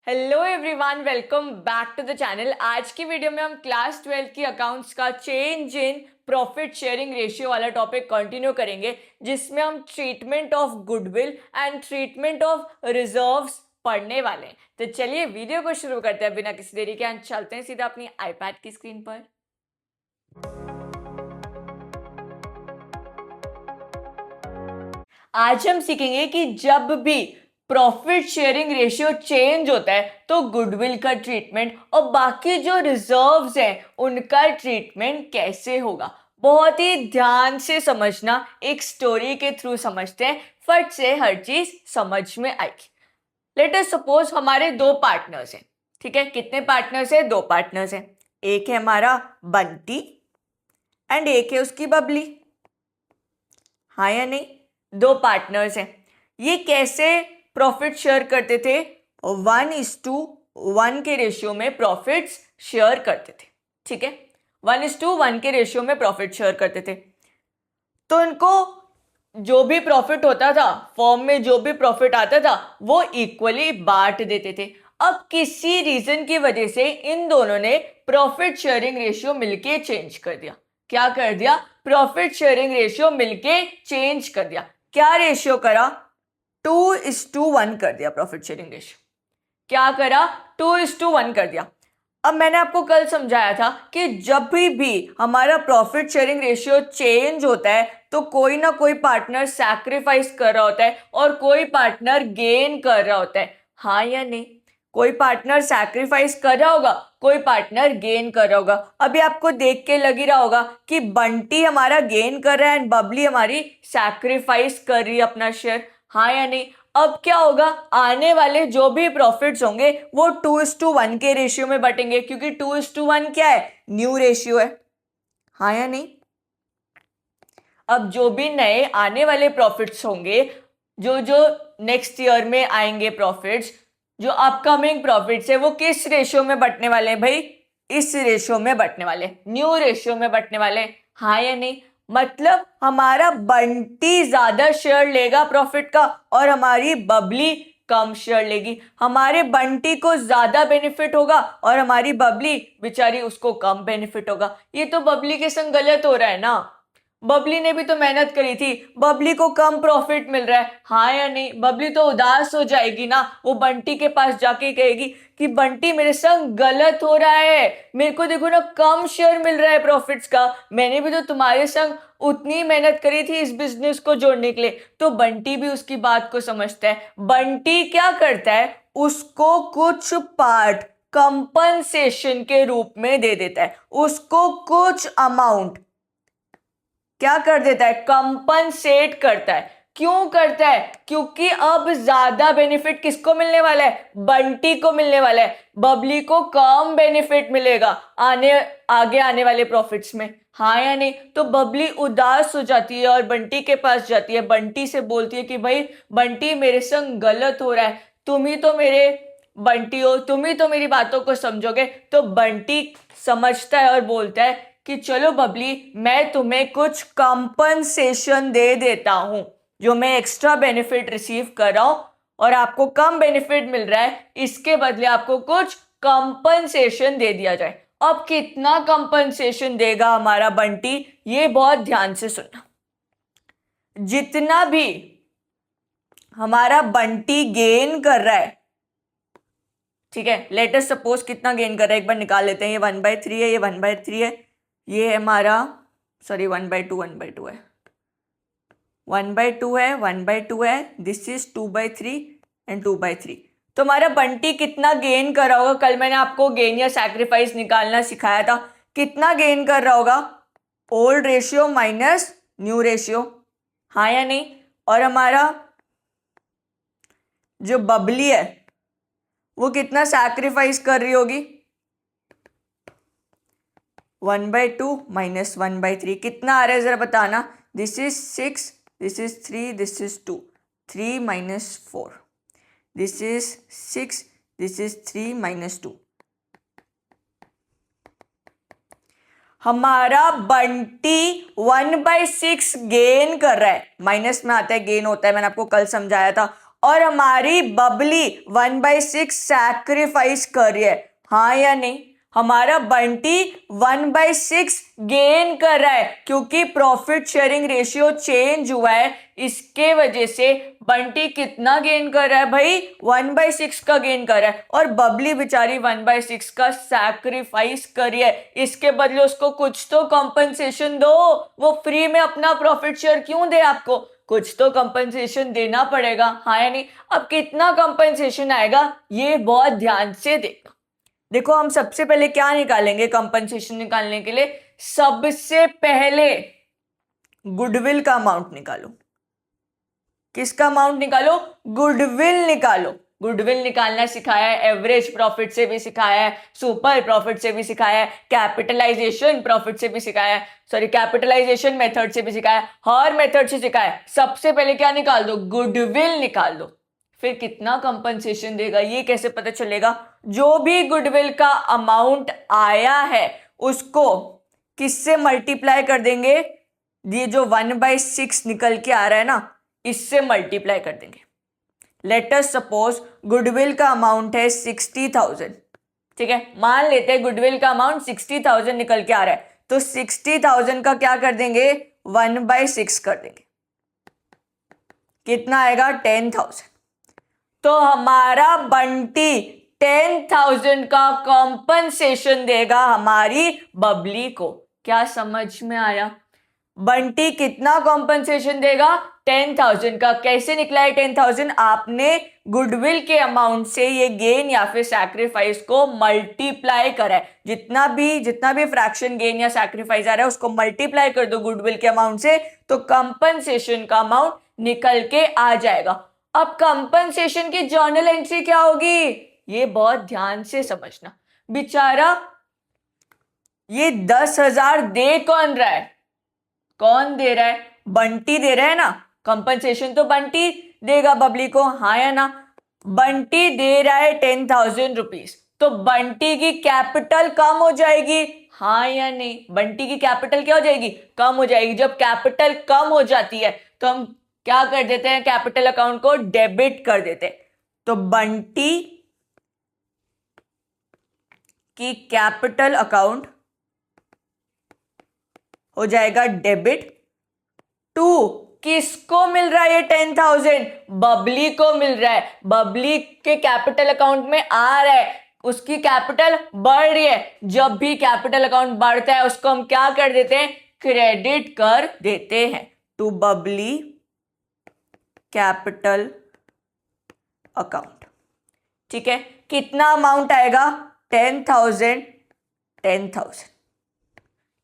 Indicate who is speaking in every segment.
Speaker 1: Hello everyone, welcome back to the channel. आज की video में हम क्लास 12 की अकाउंट्स का change in profit sharing ratio वाला टॉपिक कंटिन्यू करेंगे, जिसमें हम treatment of goodwill and treatment of reserves पढ़ने वाले हैं। तो चलिए वीडियो को शुरू करते हैं बिना किसी देरी के एंड चलते हैं सीधा अपनी आईपैड की स्क्रीन पर। आज हम सीखेंगे कि जब भी प्रॉफिट शेयरिंग रेशियो चेंज होता है तो गुडविल का ट्रीटमेंट और बाकी जो रिजर्व्स हैं उनका ट्रीटमेंट कैसे होगा। बहुत ही ध्यान से समझना, एक स्टोरी के थ्रू समझते हैं, फट से हर चीज समझ में आएगी। लेट अस सपोज हमारे दो पार्टनर्स हैं। ठीक है, कितने पार्टनर्स हैं? दो पार्टनर्स हैं। एक है हमारा बंटी एंड एक है उसकी बबली। हाँ या नहीं? दो पार्टनर्स हैं। ये कैसे प्रॉफिट शेयर करते थे? 1:1 के रेशियो में प्रॉफिट्स शेयर करते थे। ठीक है, 1:1 के रेशियो में प्रॉफिट शेयर करते थे। तो इनको जो भी प्रॉफिट होता था, फर्म में जो भी प्रॉफिट आता था, वो इक्वली बांट देते थे। अब किसी रीजन की वजह से इन दोनों ने प्रॉफिट शेयरिंग रेशियो मिलके चेंज कर दिया। क्या कर दिया? प्रॉफिट शेयरिंग रेशियो मिलके चेंज कर दिया। क्या रेशियो करा? 2:1 कर दिया प्रॉफिट शेयरिंग रेशियो। क्या करा? 2:1 कर दिया। अब मैंने आपको कल समझाया था कि जब भी हमारा प्रॉफिट शेयरिंग रेशियो चेंज होता है तो कोई ना कोई पार्टनर सैक्रिफाइस कर रहा होता है और कोई पार्टनर गेन कर रहा होता है। हाँ या नहीं? कोई पार्टनर सैक्रिफाइस कर रहा होगा, कोई पार्टनर गेन कर रहा होगा। अभी आपको देख के लग ही रहा होगा कि बंटी हमारा गेन कर रहा है एंड बबली हमारी सैक्रिफाइस कर रही है अपना शेयर। हाँ या नहीं? अब क्या होगा? आने वाले जो भी प्रॉफिट्स होंगे वो 2:1 के रेशियो में बटेंगे, क्योंकि 2:1 क्या है? न्यू रेशियो है। हाँ या नहीं? अब जो भी नए आने वाले प्रॉफिट्स होंगे, जो जो नेक्स्ट ईयर में आएंगे प्रॉफिट्स, जो अपकमिंग प्रॉफिट्स है, वो किस रेशियो में बटने वाले हैं भाई? इस रेशियो में बटने वाले, न्यू रेशियो में बटने वाले। हाँ या नहीं? मतलब हमारा बंटी ज्यादा शेयर लेगा प्रॉफिट का और हमारी बबली कम शेयर लेगी। हमारे बंटी को ज्यादा बेनिफिट होगा और हमारी बबली बेचारी उसको कम बेनिफिट होगा। ये तो बबली के संग गलत हो रहा है ना। बबली ने भी तो मेहनत करी थी, बबली को कम प्रॉफिट मिल रहा है। हाँ या नहीं? बबली तो उदास हो जाएगी ना, वो बंटी के पास जाके कहेगी कि बंटी मेरे संग गलत हो रहा है, मेरे को देखो ना कम शेयर मिल रहा है प्रॉफिट्स का, मैंने भी तो तुम्हारे संग उतनी मेहनत करी थी इस बिजनेस को जोड़ने के लिए। तो बंटी भी उसकी बात को समझता है। बंटी क्या करता है? उसको कुछ पार्ट कंपनसेशन के रूप में दे देता है, उसको कुछ अमाउंट क्या कर देता है? कंपनसेट करता है। क्यों करता है? क्योंकि अब ज्यादा बेनिफिट किसको मिलने वाला है? बंटी को मिलने वाला है। बबली को कम बेनिफिट मिलेगा आगे आने वाले प्रॉफिट्स में। हाँ या नहीं? तो बबली उदास हो जाती है और बंटी के पास जाती है, बंटी से बोलती है कि भाई बंटी मेरे संग गलत हो रहा है, तुम ही तो मेरे बंटी हो, तुम ही तो मेरी बातों को समझोगे। तो बंटी समझता है और बोलता है कि चलो बबली, मैं तुम्हें कुछ कंपनसेशन दे देता हूं, जो मैं एक्स्ट्रा बेनिफिट रिसीव कर रहा हूं और आपको कम बेनिफिट मिल रहा है, इसके बदले आपको कुछ कंपनसेशन दे दिया जाए। अब कितना कंपनसेशन देगा हमारा बंटी? ये बहुत ध्यान से सुनना। जितना भी हमारा बंटी गेन कर रहा है, ठीक है, लेट अस सपोज कितना गेन कर रहा है एक बार निकाल लेते हैं। ये 1/3 है, ये 1/3 है, ये है हमारा, सॉरी 1/2 है, 1/2 है, 1/2 है, दिस इज 2/3 एंड 2/3। तो हमारा बंटी कितना गेन कर रहा होगा? कल मैंने आपको गेन या सैक्रिफाइस निकालना सिखाया था। कितना गेन कर रहा होगा? Old ratio minus new ratio. हाँ या नहीं? और हमारा जो बबली है वो कितना सैक्रिफाइस कर रही होगी? 1/2 माइनस 1/3 कितना आ रहा है जरा बताना। This is 6, this is 3, this is 2, 3 minus 4, this is 6, this is 3 minus 2। हमारा बंटी 1/6 गेन कर रहा है, माइनस में आता है गेन होता है, मैंने आपको कल समझाया था। और हमारी बबली 1/6 सैक्रिफाइस कर रही है, हाँ या नहीं? हमारा बंटी 1/6 गेन कर रहा है क्योंकि प्रॉफिट शेयरिंग रेशियो चेंज हुआ है, इसके वजह से बंटी कितना गेन कर रहा है भाई? 1/6 का गेन कर रहा है। और बबली बेचारी 1/6 का सैक्रिफाइस कर रही है, इसके बदले उसको कुछ तो कंपनसेशन दो। वो फ्री में अपना प्रॉफिट शेयर क्यों दे आपको? कुछ तो कंपनसेशन देना पड़ेगा, हाँ या नहीं? अब कितना कंपनसेशन आएगा ये बहुत ध्यान से देखना। देखो हम सबसे पहले क्या निकालेंगे कंपनसेशन निकालने के लिए? सबसे पहले गुडविल का अमाउंट निकालो। किसका अमाउंट निकालो? गुडविल निकालो। गुडविल निकालना सिखाया है, एवरेज प्रॉफिट से भी सिखाया है, सुपर प्रॉफिट से भी सिखाया है, कैपिटलाइजेशन प्रॉफिट से भी सिखाया है, सॉरी कैपिटलाइजेशन मेथड से भी सिखाया है, हर मेथड से सिखाया है। सबसे पहले क्या निकाल दो? गुडविल निकाल दो। फिर कितना कंपनसेशन देगा ये कैसे पता चलेगा? जो भी गुडविल का अमाउंट आया है उसको किससे मल्टीप्लाई कर देंगे? ये जो 1/6 निकल के आ रहा है ना, इससे मल्टीप्लाई कर देंगे। लेट अस सपोज गुडविल का अमाउंट है 60,000, ठीक है, मान लेते हैं गुडविल का अमाउंट 60,000 निकल के आ रहा है, तो 60,000 का क्या कर देंगे? 1/6 कर देंगे। कितना आएगा? 10,000। तो हमारा बंटी 10,000 का कॉम्पनसेशन देगा हमारी बबली को। क्या समझ में आया? बंटी कितना कॉम्पनसेशन देगा? 10,000 का। कैसे निकला है 10,000? आपने गुडविल के अमाउंट से ये गेन या फिर सैक्रिफाइस को मल्टीप्लाई करा है। जितना भी फ्रैक्शन गेन या सैक्रिफाइस आ रहा है उसको मल्टीप्लाई कर दो गुडविल के अमाउंट से, तो कंपनसेशन का अमाउंट निकल के आ जाएगा। अब कंपनसेशन की जर्नल एंट्री क्या होगी ये बहुत ध्यान से समझना। बेचारा ये 10,000 दे कौन रहा है? कौन दे रहा है? बंटी दे रहा है ना। कंपनसेशन तो बंटी देगा बबली को, हाँ या ना? बंटी दे रहा है 10,000 रुपीज, तो बंटी की कैपिटल कम हो जाएगी, हाँ या नहीं? बंटी की कैपिटल क्या हो जाएगी? कम हो जाएगी। जब कैपिटल कम हो जाती है तो हम क्या कर देते हैं? कैपिटल अकाउंट को डेबिट कर देते हैं। तो बंटी की कैपिटल अकाउंट हो जाएगा डेबिट टू, किसको मिल रहा है ये 10,000? बबली को मिल रहा है। बबली के कैपिटल अकाउंट में आ रहा है, उसकी कैपिटल बढ़ रही है। जब भी कैपिटल अकाउंट बढ़ता है उसको हम क्या कर देते हैं? क्रेडिट कर देते हैं टू बबली कैपिटल अकाउंट। ठीक है, कितना अमाउंट आएगा? 10,000 10,000।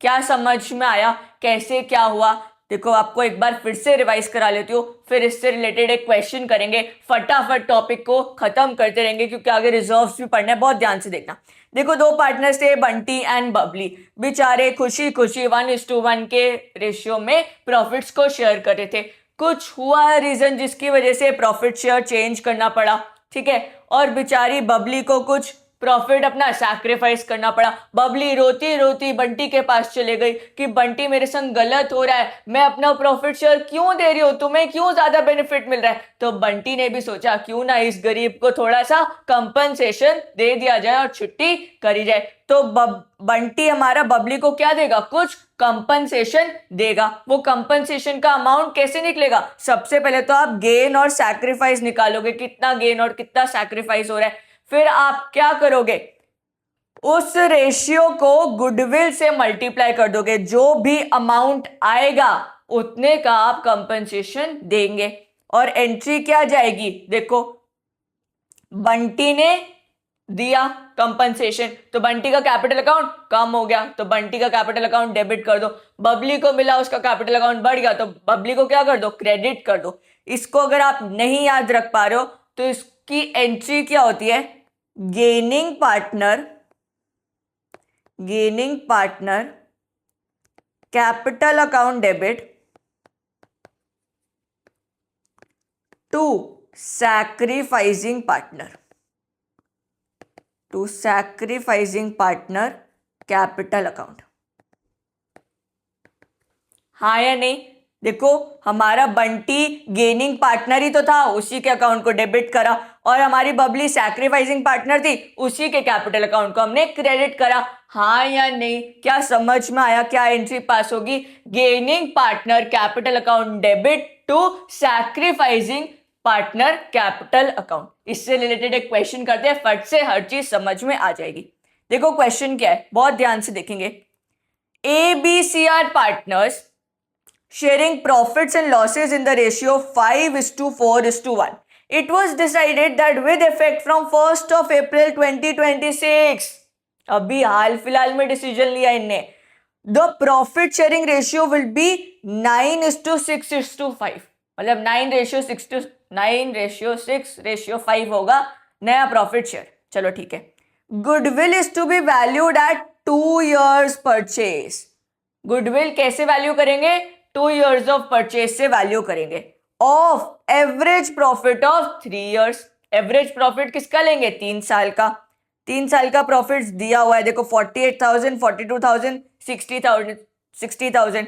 Speaker 1: क्या समझ में आया कैसे क्या हुआ? देखो आपको एक बार फिर से रिवाइज करा लेती हूँ, फिर इससे रिलेटेड एक क्वेश्चन करेंगे, फटाफट टॉपिक को खत्म करते रहेंगे क्योंकि आगे रिजर्व्स भी पढ़ना है। बहुत ध्यान से देखना। देखो दो पार्टनर्स थे, बंटी एंड बबली। बेचारे खुशी खुशी 1:1 के रेशियो में प्रॉफिट्स को शेयर कर रहे थे। कुछ हुआ रीजन जिसकी वजह से प्रॉफिट शेयर चेंज करना पड़ा, ठीक है, और बेचारी बबली को कुछ प्रॉफिट अपना सैक्रिफाइस करना पड़ा। बबली रोती रोती बंटी के पास चले गई कि बंटी मेरे संग गलत हो रहा है, मैं अपना प्रॉफिट शेयर क्यों दे रही हूं, तुम्हें क्यों ज्यादा बेनिफिट मिल रहा है? तो बंटी ने भी सोचा क्यों ना इस गरीब को थोड़ा सा कंपनसेशन दे दिया जाए और छुट्टी करी जाए। तो बंटी हमारा बबली को क्या देगा? कुछ कंपनसेशन देगा। वो कंपनसेशन का अमाउंट कैसे निकलेगा? सबसे पहले तो आप गेन और सैक्रिफाइस निकालोगे, कितना गेन और कितना सैक्रिफाइस हो रहा है। फिर आप क्या करोगे? उस रेशियो को गुडविल से मल्टीप्लाई कर दोगे। जो भी अमाउंट आएगा उतने का आप कंपनसेशन देंगे। और एंट्री क्या जाएगी? देखो बंटी ने दिया कंपनसेशन, तो बंटी का कैपिटल अकाउंट कम हो गया, तो बंटी का कैपिटल अकाउंट डेबिट कर दो। बबली को मिला, उसका कैपिटल अकाउंट बढ़ गया, तो बबली को क्या कर दो? क्रेडिट कर दो। इसको अगर आप नहीं याद रख पा रहे हो तो इसकी एंट्री क्या होती है? Gaining partner capital account debit to sacrificing partner capital account, हाँ या नहीं? देखो हमारा बंटी गेनिंग पार्टनर ही तो था, उसी के अकाउंट को डेबिट करा, और हमारी बबली सैक्रिफाइसिंग पार्टनर थी, उसी के कैपिटल अकाउंट को हमने क्रेडिट करा। हाँ या नहीं, क्या समझ में आया? क्या एंट्री पास होगी? Gaining partner capital account debit to sacrificing partner capital account. इससे रिलेटेड एक क्वेश्चन करते हैं, फट से हर चीज समझ में आ जाएगी। देखो क्वेश्चन क्या है, बहुत ध्यान से देखेंगे। A B C are partners sharing profits and losses in the ratio 5:4:1. It was decided that with effect from 1st of April 2026, अभी हाल फिलहाल में डिसीजन लिया इनने, the profit sharing ratio will be 9:6:5. मतलब 9:6:5 होगा नया प्रॉफिट शेयर। चलो ठीक है। Goodwill is to be valued at 2 years purchase. Goodwill कैसे वैल्यू करेंगे? 2 years ऑफ परचेज से वैल्यू करेंगे। Of average profit of 3 years। Average profit किसका लेंगे? 3 साल का। 3 साल का प्रॉफिट दिया हुआ है, देखो 48,000, 42,000, 60,000।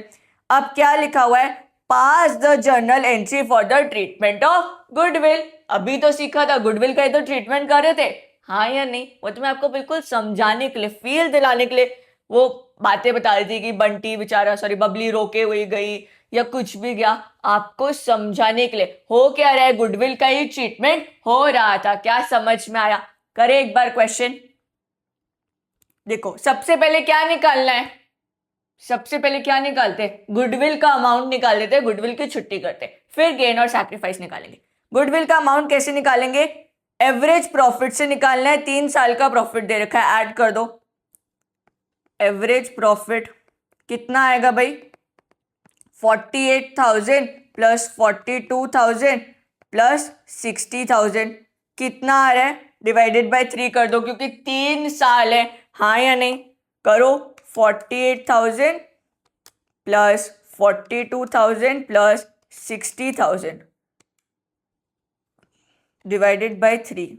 Speaker 1: अब क्या लिखा हुआ है? Pass the journal entry for the treatment of goodwill. अभी तो सीखा था गुडविल का ही तो ट्रीटमेंट कर रहे थे, हाँ या नहीं? वो तो मैं आपको बिल्कुल समझाने के लिए, फील दिलाने के लिए वो बातें बता रही थी कि बंटी बेचारा, सॉरी बबली रोके हुई गई या कुछ भी गया, आपको समझाने के लिए। हो क्या रहा है? गुडविल का ही ट्रीटमेंट हो रहा था। क्या समझ में आया? करें एक बार क्वेश्चन। देखो सबसे पहले क्या निकालना है? सबसे पहले क्या निकालते हैं? गुडविल का अमाउंट निकाल देते हैं, गुडविल की छुट्टी करते हैं, फिर गेन और सैक्रिफाइस निकालेंगे। गुडविल का अमाउंट कैसे निकालेंगे? एवरेज प्रॉफिट से निकालना है। 3 साल का प्रॉफिट दे रखा है, ऐड कर दो। एवरेज प्रॉफिट कितना आएगा भाई? 48,000 प्लस 42,000 प्लस 60,000 कितना आ रहा है? डिवाइडेड बाय 3 कर दो, क्योंकि 3 साल है। हाँ या नहीं? करो। 48,000 प्लस 42,000 प्लस 60,000 डिवाइडेड बाय 3,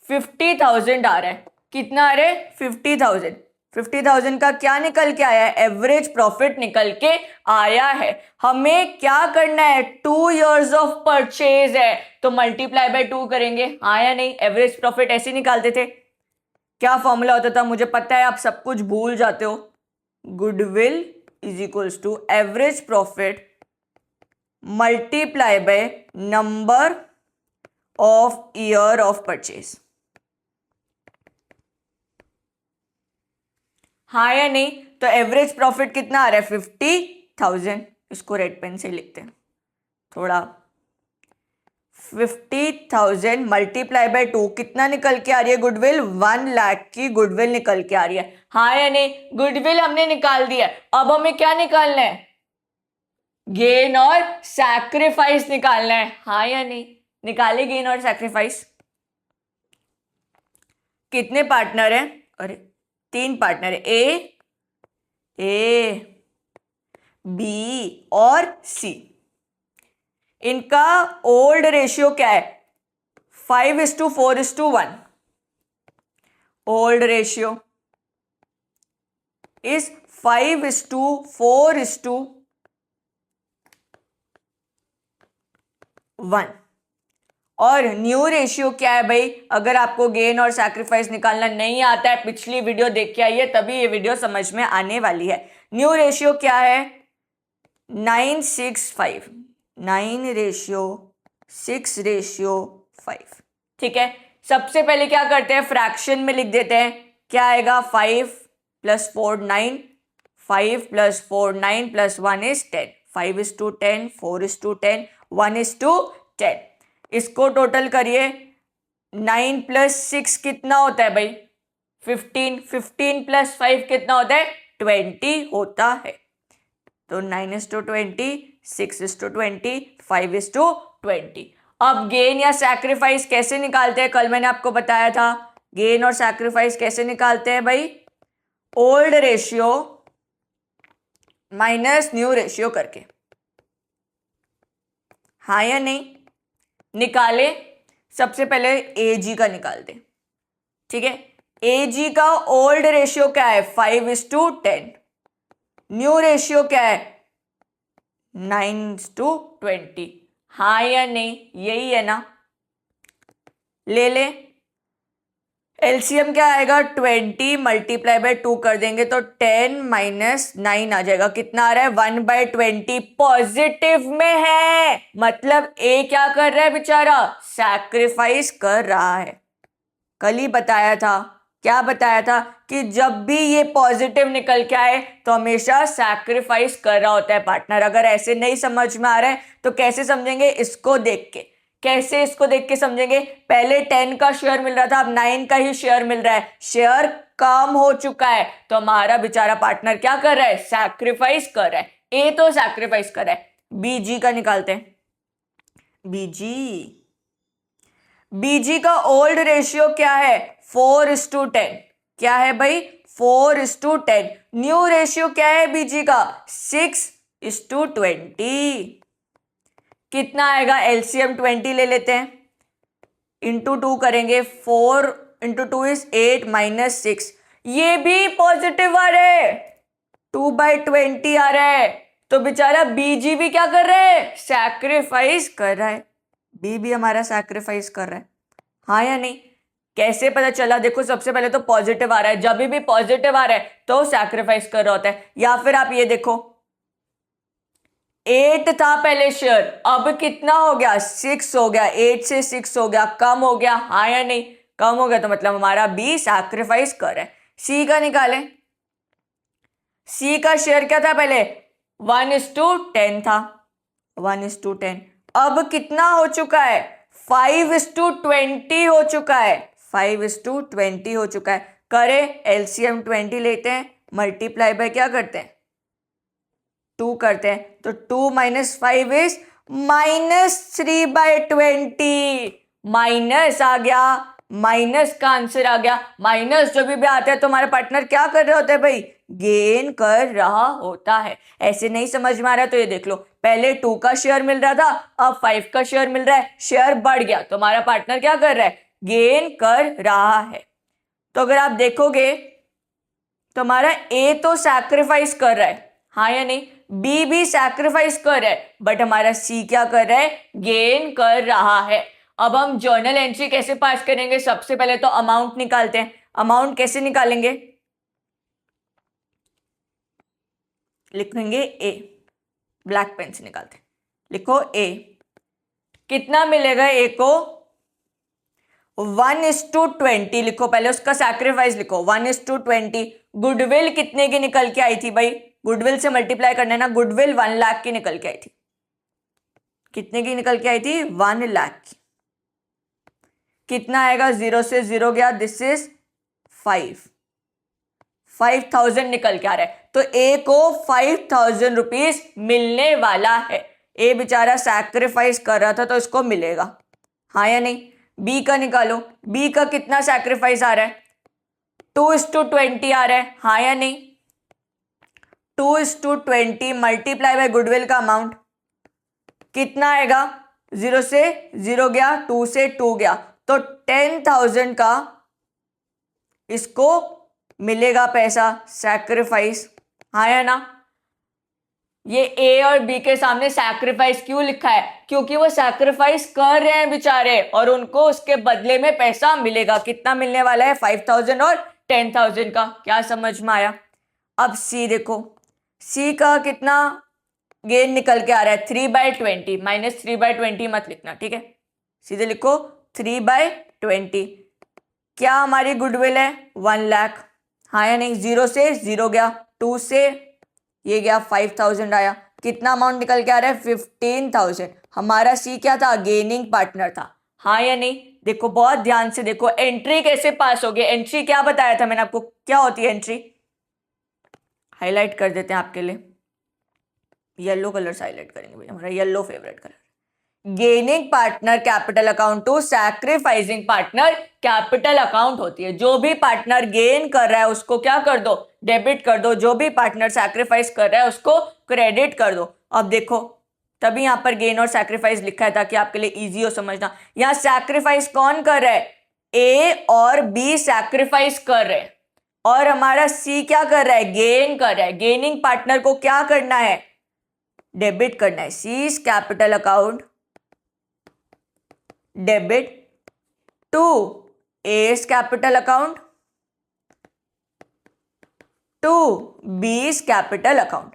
Speaker 1: 50,000 आ रहा है। कितना आ रहा है? 50,000। 50,000 का क्या निकल के आया है? एवरेज प्रॉफिट निकल के आया है। हमें क्या करना है? 2 years ऑफ परचेज है, तो मल्टीप्लाई बाय 2 करेंगे। हाँ या नहीं? एवरेज प्रॉफिट ऐसे निकालते थे। क्या फॉर्मूला होता था? मुझे पता है आप सब कुछ भूल जाते हो। Goodwill is equals to average profit multiply by number of year of purchase. हाँ या नहीं? तो एवरेज प्रॉफिट कितना आ रहा है? 50,000। इसको रेड पेन से लिखते हैं थोड़ा। 50,000 मल्टीप्लाई बाय 2 कितना निकल के आ रही है? गुडविल 1 लाख की गुडविल निकल के आ रही है। हाँ या नहीं? गुडविल हमने निकाल दिया। अब हमें क्या निकालना है? गेन और सैक्रिफाइस निकालना है। हाँ या नहीं? निकाले गेन और सैक्रिफाइस। कितने पार्टनर हैं? अरे 3 पार्टनर है, ए बी और सी। इनका ओल्ड रेशियो क्या है? 5:4:1। Old ratio is 5:4:1। और न्यू रेशियो क्या है भाई? अगर आपको गेन और सैक्रिफाइस निकालना नहीं आता है, पिछली वीडियो देख के आइए, तभी ये वीडियो समझ में आने वाली है। न्यू रेशियो क्या है? 9:6:5। 9:6:5। ठीक है। सबसे पहले क्या करते हैं? फ्रैक्शन में लिख देते हैं। क्या आएगा? 5 + 4 9। 5 + 4 9 + 1 is 10। 5:10, 4:10, 1:10। इसको टोटल करिए। 9 + 6 कितना होता है भाई? 15। 15 + 5 कितना होता है? 20 होता है। तो 9:20, 6:20, 5:20। अब गेन या सैक्रिफाइस कैसे निकालते हैं? कल मैंने आपको बताया था। गेन और सैक्रिफाइस कैसे निकालते हैं भाई? Old ratio minus new ratio करके। हाँ या नहीं? निकाले। सबसे पहले एजी का निकाल दे। ठीक है। एजी का ओल्ड रेशियो क्या है? 5:10। न्यू रेशियो क्या है? 9:20, हाँ या नहीं, यही है ना। ले ले, एलसीएम क्या आएगा, 20 मल्टीप्लाई बाय 2 कर देंगे तो 10 माइनस 9 आ जाएगा। कितना आ रहा है, 1/20 पॉजिटिव में है, मतलब ए क्या कर रहा है बेचारा, सैक्रिफाइस कर रहा है। कल ही बताया था, क्या बताया था कि जब भी ये पॉजिटिव निकल के आए तो हमेशा सैक्रिफाइस कर रहा होता है पार्टनर। अगर ऐसे नहीं समझ में आ रहा है तो कैसे समझेंगे, इसको देख के। कैसे इसको देख के समझेंगे, पहले 10 का शेयर मिल रहा था, अब 9 का ही शेयर मिल रहा है, शेयर कम हो चुका है, तो हमारा बेचारा पार्टनर क्या कर रहा है, सैक्रिफाइस कर रहा है। ए तो सैक्रिफाइस कर रहा है। बीजी का निकालते हैं। बीजी का ओल्ड रेशियो क्या है, 4:10। क्या है भाई, 4:10। न्यू रेशियो क्या है बीजी का, 6:20। कितना आएगा, एलसीएम 20 ले लेते हैं, इंटू 2 करेंगे, 4 इंटू 2 इज 8 माइनस 6। ये भी पॉजिटिव आ रहा है, 2/20 आ रहा है, तो बेचारा बीजी भी क्या कर रहा है, सैक्रिफाइस कर रहा है। बी भी हमारा सैक्रिफाइस कर रहा है, हाँ या नहीं। कैसे पता चला, देखो सबसे पहले तो पॉजिटिव आ रहा है, जब भी पॉजिटिव आ रहा है तो सैक्रिफाइस कर रहा होता है। या फिर आप ये देखो, 8 था पहले शेयर, अब कितना हो गया, 6 हो गया, 8 से 6 हो गया, कम हो गया, हाँ या नहीं। कम हो गया तो मतलब हमारा बी सैक्रिफाइस कर रहा है। सी का निकालें। सी का शेयर क्या था पहले, 1:10 था, 1:10। अब कितना हो चुका है, 5:20 हो चुका है, 5:20 हो चुका है। करे एलसीएम 20 लेते हैं, मल्टीप्लाई बाय क्या करते हैं, 2 करते हैं, तो 2 माइनस 5 इज -3/20। माइनस आ गया, माइनस का आंसर आ गया। माइनस जब भी आता है तो हमारा पार्टनर क्या कर रहे होते हैं भाई, गेन कर रहा होता है। ऐसे नहीं समझ में आ रहा तो ये देख लो, पहले 2 का शेयर मिल रहा था, अब 5 का शेयर मिल रहा है, शेयर बढ़ गया तो हमारा पार्टनर क्या कर रहा है, गेन कर रहा है। तो अगर आप देखोगे तो हमारा ए तो सैक्रिफाइस कर रहा है, हाँ या नहीं, बी भी सैक्रिफाइस कर रहा है, बट हमारा सी क्या कर रहा है, गेन कर रहा है। अब हम जर्नल एंट्री कैसे पास करेंगे, सबसे पहले तो अमाउंट निकालते हैं। अमाउंट कैसे निकालेंगे, लिखेंगे ए, ब्लैक पेन से निकालते हैं, लिखो ए। कितना मिलेगा ए को, 1:20 लिखो, पहले उसका सैक्रिफाइस लिखो, 1:20। गुडविल कितने की निकल के आई थी भाई, गुडविल से मल्टीप्लाई करना ना, गुडविल 1 लाख की निकल के आई थी। कितने की निकल के आई थी, 1 लाख की। कितना आएगा, 0 से 0 गया, दिस इज 5,000 निकल के आ रहा है, तो ए को 5,000 रुपीज मिलने वाला है। ए बेचारा सैक्रिफाइस कर रहा था तो इसको मिलेगा, हाँ या नहीं। बी का निकालो, बी का कितना सैक्रिफाइस आ रहा है, 2:20 आ रहा है, हाँ या नहीं। 2:20 मल्टीप्लाई बाय गुडविल का अमाउंट कितना आएगा, 0 से 0 गया, 2 से 2 गया, तो 10,000 का इसको मिलेगा पैसा, सैक्रिफाइस, हाँ या ना। ये ए और बी के सामने सैक्रिफाइस क्यों लिखा है, क्योंकि वो सैक्रिफाइस कर रहे हैं बेचारे और उनको उसके बदले में पैसा मिलेगा। कितना मिलने वाला है, 5,000 और 10,000 का। क्या समझ में आया। अब सी देखो, सी का कितना गेन निकल के आ रहा है, 3/20, -3/20 मत लिखना, ठीक है, सीधे लिखो 3/20। क्या हमारी गुडविल है, 1 लाख, हाँ या नहीं। 0 से 0 गया, 2 से ये गया, 5,000 आया। कितना अमाउंट निकल के आ रहा है, 15,000। हमारा सी क्या था, गेनिंग पार्टनर था, हाँ या नहीं। देखो बहुत ध्यान से देखो, एंट्री कैसे पास होगी। एंट्री क्या बताया था मैंने आपको, क्या होती है एंट्री, हाईलाइट कर देते हैं आपके लिए, येलो कलर से हाईलाइट करेंगे भाई, हमारा yellow favourite colour. Gaining partner capital account to sacrificing partner capital account होती है। जो भी पार्टनर गेन कर रहा है उसको क्या कर दो, डेबिट कर दो, जो भी पार्टनर सैक्रिफाइस कर रहा है उसको क्रेडिट कर दो। अब देखो, तभी यहां पर गेन और सैक्रिफाइस लिखा है ताकि आपके लिए इजी हो समझना। यहां सैक्रिफाइस कौन कर रहा है, ए और बी सैक्रिफाइस कर रहे हैं और हमारा सी क्या कर रहा है, गेन कर रहा है। गेनिंग पार्टनर को क्या करना है, डेबिट करना है, C's capital account debit to A's capital account to B's capital account.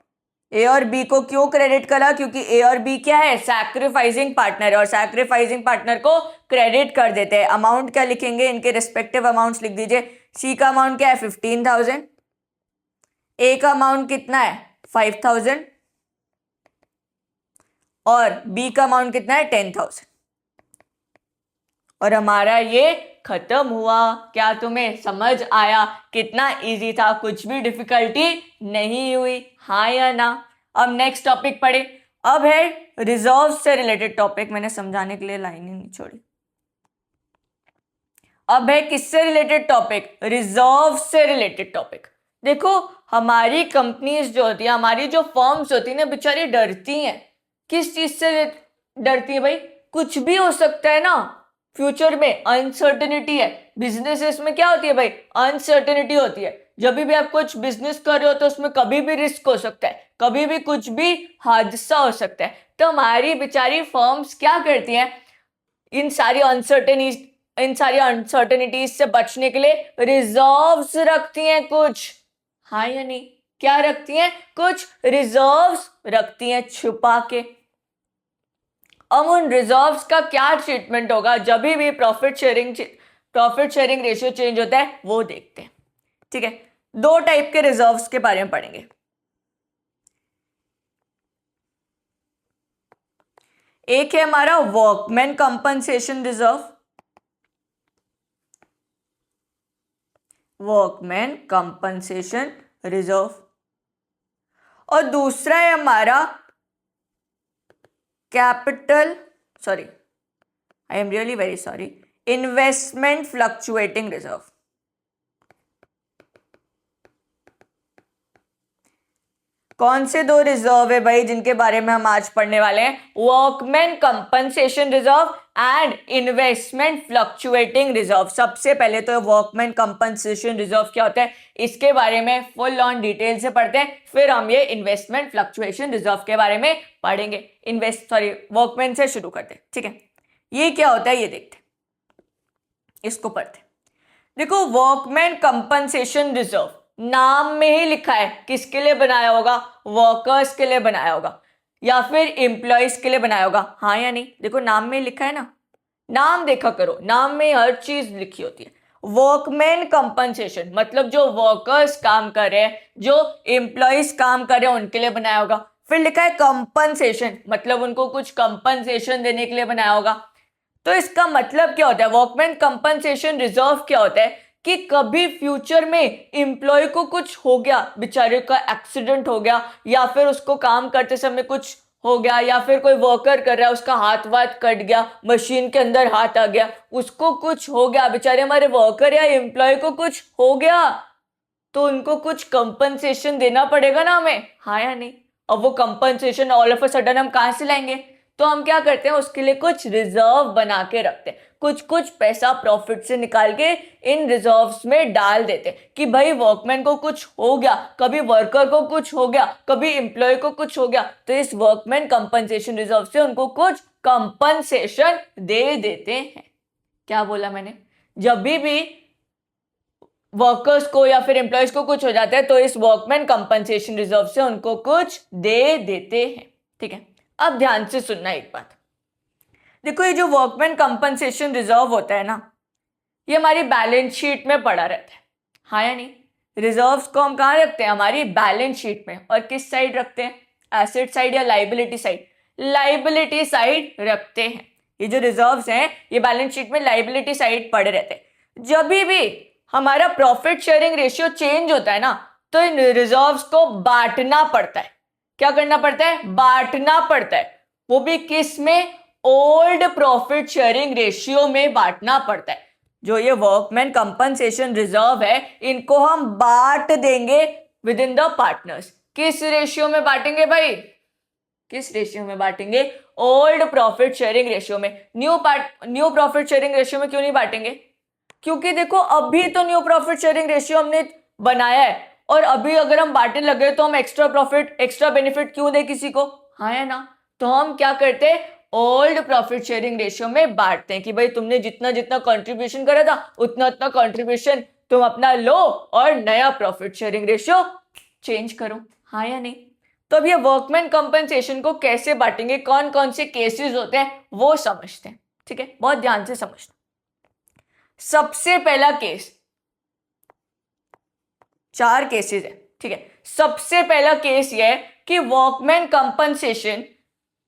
Speaker 1: A और बी को क्यों क्रेडिट करा? क्योंकि ए और बी क्या है? सैक्रिफाइसिंग पार्टनर है, और सैक्रिफाइसिंग पार्टनर को क्रेडिट कर देते हैं। अमाउंट क्या लिखेंगे? इनके रिस्पेक्टिव अमाउंट्स लिख दीजिए। सी का अमाउंट क्या है? 15,000। ए का अमाउंट कितना है? 5,000। और बी का अमाउंट कितना है? 10,000। और हमारा ये खत्म हुआ। क्या तुम्हें समझ आया? कितना इजी था, कुछ भी डिफिकल्टी नहीं हुई, हाँ या ना? अब नेक्स्ट टॉपिक पढ़े। अब है रिजर्व से रिलेटेड टॉपिक, मैंने समझाने के लिए लाइन ही नहीं छोड़ी। अब है किससे रिलेटेड टॉपिक? रिजर्व से रिलेटेड टॉपिक। देखो हमारी कंपनीज जो होती है, हमारी जो फर्म्स होती है ना, बेचारी डरती हैं। किस चीज से डरती है भाई? कुछ भी हो सकता है ना, फ्यूचर में अनसर्टेनिटी है। बिजनेसेस में क्या होती है भाई? अनसर्टेनिटी होती है। जब भी आप कुछ बिजनेस कर रहे हो तो उसमें कभी भी रिस्क हो सकता है, कभी भी कुछ भी हादसा हो सकता है। तो हमारी बेचारी फर्म्स क्या करती हैं? इन सारी अनसर्टेनिटीज से बचने के लिए रिजर्व्स रखती हैं कुछ, हाँ या नहीं? क्या रखती हैं? कुछ रिजर्व्स रखती हैं छुपा के। अब उन रिजर्व्स का क्या ट्रीटमेंट होगा जब भी प्रॉफिट शेयरिंग रेशियो चेंज होता है, वो देखते हैं। ठीक है, दो टाइप के रिजर्व्स के बारे में पढ़ेंगे। एक है हमारा workman compensation reserve, workman compensation reserve, और दूसरा है हमारा capital, sorry I am really very sorry, investment fluctuating reserve. कौन से दो रिजर्व है भाई जिनके बारे में हम आज पढ़ने वाले हैं? Workman compensation reserve and investment fluctuating reserve. सबसे पहले तो वर्कमैन कंपनसेशन रिजर्व क्या होता है, इसके बारे में फुल ऑन डिटेल से पढ़ते हैं, फिर हम ये इन्वेस्टमेंट फ्लक्चुएशन रिजर्व के बारे में पढ़ेंगे। वर्कमैन से शुरू करते हैं। ठीक है, ये क्या होता है ये देखते हैं, इसको पढ़ते हैं। देखो वर्कमैन कंपनसेशन रिजर्व नाम में ही लिखा है किसके लिए बनाया होगा? वर्कर्स के लिए बनाया होगा या फिर एम्प्लॉयज के लिए बनाया होगा, हाँ या नहीं? देखो नाम में लिखा है ना, नाम देखा करो, नाम में हर चीज लिखी होती है। वर्कमैन कंपनसेशन मतलब जो वर्कर्स काम कर रहे हैं, जो एम्प्लॉयज काम कर रहे हैं उनके लिए बनाया होगा। फिर लिखा है कंपनसेशन मतलब उनको कुछ कंपनसेशन देने के लिए बनाया होगा। तो इसका मतलब क्या होता है? वर्कमैन कंपनसेशन रिजर्व क्या होता है कि कभी फ्यूचर में एम्प्लॉय को कुछ हो गया, बेचारे का एक्सीडेंट हो गया, या फिर उसको काम करते समय कुछ हो गया, या फिर कोई वर्कर कर रहा है उसका हाथ वाथ कट गया, मशीन के अंदर हाथ आ गया, उसको कुछ हो गया, बेचारे हमारे वर्कर या एम्प्लॉय को कुछ हो गया, तो उनको कुछ कंपनसेशन देना पड़ेगा ना हमें, हाँ या नहीं? अब वो compensation all of a sudden हम कहां से लाएंगे? तो हम क्या करते हैं, उसके लिए कुछ रिजर्व बना के रखते हैं, कुछ कुछ पैसा प्रॉफिट से निकाल के इन रिजर्व्स में डाल देते कि भाई वर्कमैन को कुछ हो गया, कभी वर्कर को कुछ हो गया, कभी एम्प्लॉय को कुछ हो गया, तो इस वर्कमैन कंपनसेशन रिजर्व से उनको कुछ कंपनसेशन दे देते हैं। क्या बोला मैंने? जब भी वर्कर्स को या फिर एम्प्लॉयज को कुछ हो जाता है तो इस वर्कमैन कंपनसेशन रिजर्व से उनको कुछ दे देते हैं। ठीक है, अब ध्यान से सुनना एक बात। देखो ये जो वर्कमैन कंपनसेशन रिजर्व होता है ना, ये हमारी बैलेंस शीट में पड़ा रहता है, हाँ या नहीं? रिजर्व्स को हम कहाँ रखते हैं? हमारी बैलेंस शीट में। और किस साइड रखते हैं? एसेट साइड या लाइबिलिटी साइड? लाइबिलिटी साइड रखते हैं। ये जो रिजर्व्स हैं ये बैलेंस शीट में लाइबिलिटी साइड पड़े रहते हैं। जब भी हमारा प्रॉफिट शेयरिंग रेशियो चेंज होता है ना, तो इन रिजर्व्स को बांटना पड़ता है। क्या करना पड़ता है? बांटना पड़ता है। वो भी किस में? ओल्ड प्रॉफिट शेयरिंग रेशियो में बांटना पड़ता है। जो ये वर्कमैन कंपनसेशन रिजर्व है इनको हम बांट देंगे विद इन द पार्टनर्स। किस रेशियो में बांटेंगे भाई? किस रेशियो में बांटेंगे? ओल्ड प्रॉफिट शेयरिंग रेशियो में। न्यू प्रॉफिट शेयरिंग रेशियो में क्यों नहीं बांटेंगे? क्योंकि देखो अभी तो न्यू प्रॉफिट शेयरिंग रेशियो हमने बनाया है, और अभी अगर हम बांटने लगे तो हम एक्स्ट्रा प्रॉफिट एक्स्ट्रा बेनिफिट क्यों दे किसी को, हाँ या ना? तो हम क्या करते हैं, ओल्ड प्रॉफिट शेयरिंग रेशियो में बांटते हैं कि भाई तुमने जितना जितना कंट्रीब्यूशन करा था उतना उतना कंट्रीब्यूशन तुम अपना लो और नया प्रॉफिट शेयरिंग रेशियो चेंज करो। हाँ या नहीं? तो अब ये वर्कमैन कंपनसेशन को कैसे बांटेंगे, कौन कौन से केसेस होते हैं वो समझते हैं। ठीक है, बहुत ध्यान से समझना। सबसे पहला केस, 4 केसेस है। ठीक है, सबसे पहला केस ये है कि वर्कमैन कंपनसेशन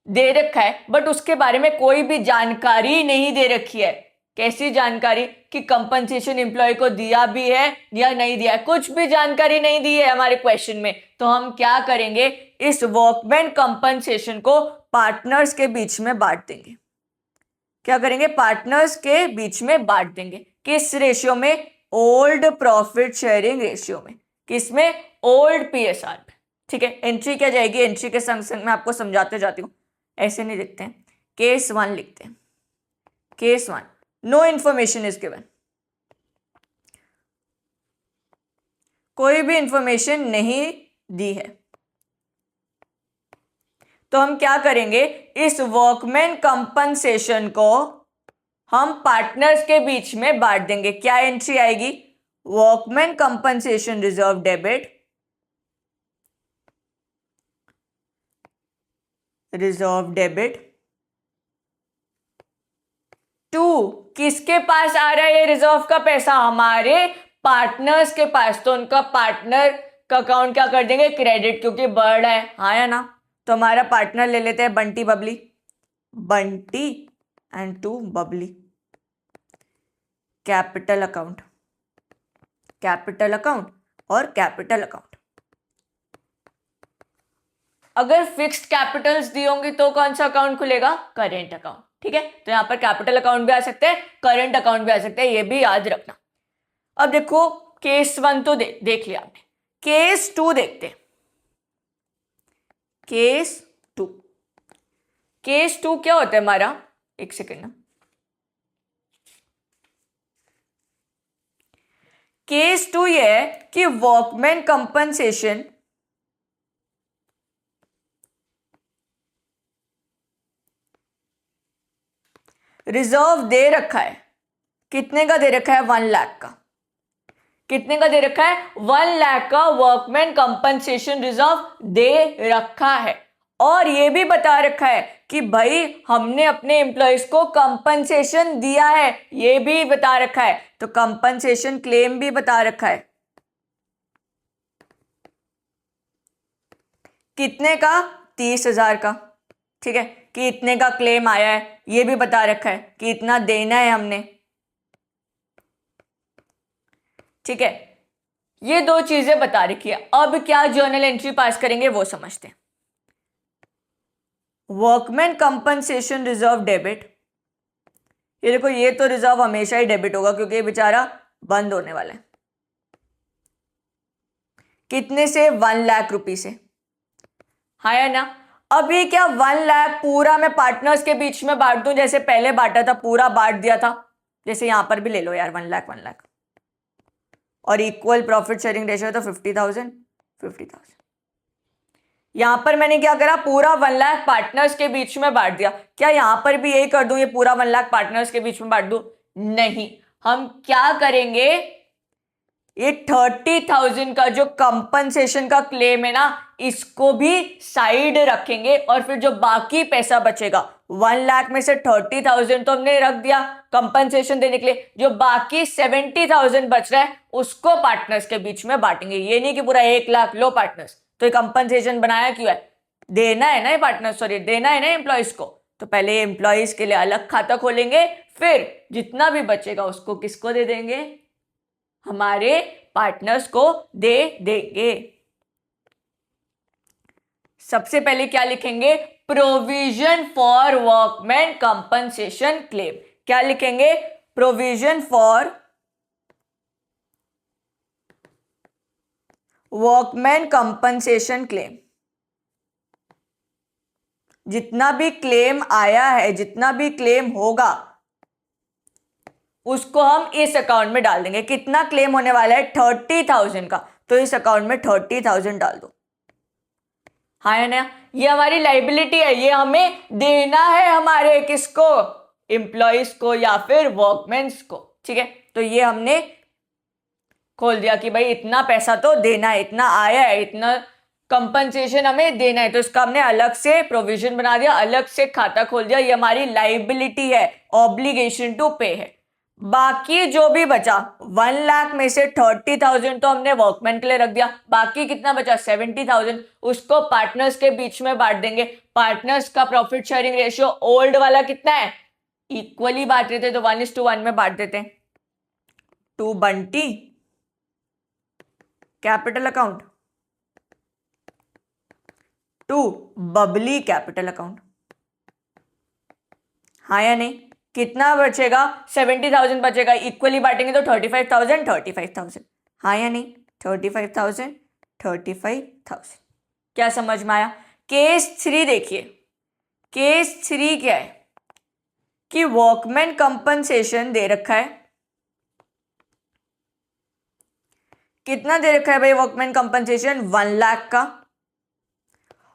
Speaker 1: दे रखा है बट उसके बारे में कोई भी जानकारी नहीं दे रखी है। कैसी जानकारी कि कंपनसेशन एम्प्लॉय को दिया भी है या नहीं दिया है, कुछ भी जानकारी नहीं दी है हमारे क्वेश्चन में। तो हम क्या करेंगे, इस वर्कमैन कंपनसेशन को पार्टनर्स के बीच में बांट देंगे। क्या करेंगे, पार्टनर्स के बीच में बांट देंगे। किस रेशियो में, ओल्ड प्रॉफिट शेयरिंग रेशियो में। किसमें, ओल्ड पीएसआर में। ठीक है, एंट्री क्या जाएगी, एंट्री के संग संग मैं आपको समझाते जाती हूँ, ऐसे नहीं लिखते हैं। केस 1 लिखते हैं। Case 1, no information is given, कोई भी इंफॉर्मेशन नहीं दी है। तो हम क्या करेंगे, इस वर्कमैन कंपनसेशन को हम पार्टनर्स के बीच में बांट देंगे। क्या एंट्री आएगी, workman compensation reserve debit, reserve debit to, किसके पास आ रहा है ये रिजर्व का पैसा, हमारे पार्टनर्स के पास। तो उनका पार्टनर का अकाउंट क्या कर देंगे, क्रेडिट, क्योंकि बढ़ रहा है। हाँ या ना? तो हमारा पार्टनर ले लेते हैं Bunty Babli, Bunty and to Babli, capital account, capital account और कैपिटल अकाउंट। अगर फिक्स्ड कैपिटल्स दी होंगी तो कौन सा अकाउंट खुलेगा, करेंट अकाउंट। ठीक है, तो यहां पर कैपिटल अकाउंट भी आ सकते हैं, करेंट अकाउंट भी आ सकते हैं, ये भी याद रखना। अब देखो केस 1 तो देख लिया आपने, केस 2 देखते हैं। केस 2, केस 2 क्या होता है हमारा, एक सेकेंड ना। केस 2 ये है कि वर्कमैन कंपनसेशन रिजर्व दे रखा है। कितने का दे रखा है, 1 लाख का। कितने का दे रखा है, 1 लाख का वर्कमैन कंपनसेशन रिजर्व दे रखा है। और ये भी बता रखा है कि भाई हमने अपने एम्प्लॉयज को कंपनसेशन दिया है, ये भी बता रखा है। तो कंपनसेशन क्लेम भी बता रखा है। कितने का, 30,000 का। ठीक है, कि इतने का क्लेम आया है, ये भी बता रखा है कि इतना देना है हमने। ठीक है, ये 2 चीजें बता रखी है। अब क्या जर्नल एंट्री पास करेंगे वो समझते हैं। वर्कमैन कंपनसेशन रिजर्व डेबिट, ये देखो ये तो रिजर्व हमेशा ही डेबिट होगा क्योंकि ये बेचारा बंद होने वाला है। कितने से, 1 लाख रुपए से। हाँ या ना? अभी क्या 1 लाख पूरा मैं पार्टनर्स के बीच में बांट दूं, जैसे पहले बांटा था, पूरा बांट दिया था। जैसे यहां पर भी ले लो यार, 1 लाख 1 लाख, और इक्वल प्रॉफिट शेयरिंग रेशियो है तो 50,000 50,000। यहां पर मैंने क्या करा, पूरा 1 लाख पार्टनर्स के बीच में बांट दिया। क्या यहां पर भी यही कर दूं, ये पूरा 1 लाख पार्टनर्स के बीच में बांट दूं? नहीं, हम क्या करेंगे, ये 30,000 का जो कंपनसेशन का क्लेम है ना, इसको भी साइड रखेंगे और फिर जो बाकी पैसा बचेगा, 1 लाख में से 30,000 तो हमने रख दिया कंपनसेशन देने के लिए, जो बाकी 70,000 बच रहा है उसको पार्टनर्स के बीच में बांटेंगे। ये नहीं कि पूरा 1 लाख लो पार्टनर्स। तो ये कंपनसेशन बनाया क्यों है, देना है ना ये पार्टनर्स, सॉरी देना है ना एम्प्लॉयज को। तो पहले एम्प्लॉयज के लिए अलग खाता खोलेंगे, फिर जितना भी बचेगा उसको किसको दे देंगे, हमारे पार्टनर्स को दे देंगे। सबसे पहले क्या लिखेंगे, provision for workman compensation claim. क्या लिखेंगे, provision for workman compensation claim. जितना भी क्लेम आया है, जितना भी क्लेम होगा उसको हम इस अकाउंट में डाल देंगे। कितना क्लेम होने वाला है, 30,000 का, तो इस अकाउंट में 30,000 डाल दो। हाँ है ना, ये हमारी लाइबिलिटी है, ये हमें देना है हमारे किसको, एम्प्लॉयज को या फिर वर्कमेन्स को, ठीक है। तो ये हमने खोल दिया कि भाई इतना पैसा तो देना है, इतना आया है, इतना कंपनसेशन हमें देना है, तो इसका हमने अलग से प्रोविजन बना दिया, अलग से खाता खोल दिया, ये हमारी लाइबिलिटी है, ऑब्लिगेशन टू पे है। बाकी जो भी बचा 1 लाख में से 30,000 तो हमने वर्कमैन के लिए रख दिया, बाकी कितना बचा 70,000, उसको पार्टनर्स के बीच में बांट देंगे। पार्टनर्स का प्रॉफिट शेयरिंग रेशियो ओल्ड वाला कितना है, इक्वली बांट रहे थे तो 1:1 में बांट देते हैं। 2 Bunty capital account, 2 Babli capital account, हाँ या नहीं। कितना बचेगा 70,000 बचेगा, इक्वली बांटेंगे तो 35,000, हाँ या नहीं, 35,000। क्या समझ में आया। केस 3 देखिए, केस 3 क्या है कि वर्कमैन कंपनसेशन दे रखा है, कितना दे रखा है भाई वर्कमैन कंपनसेशन, 1 लाख का,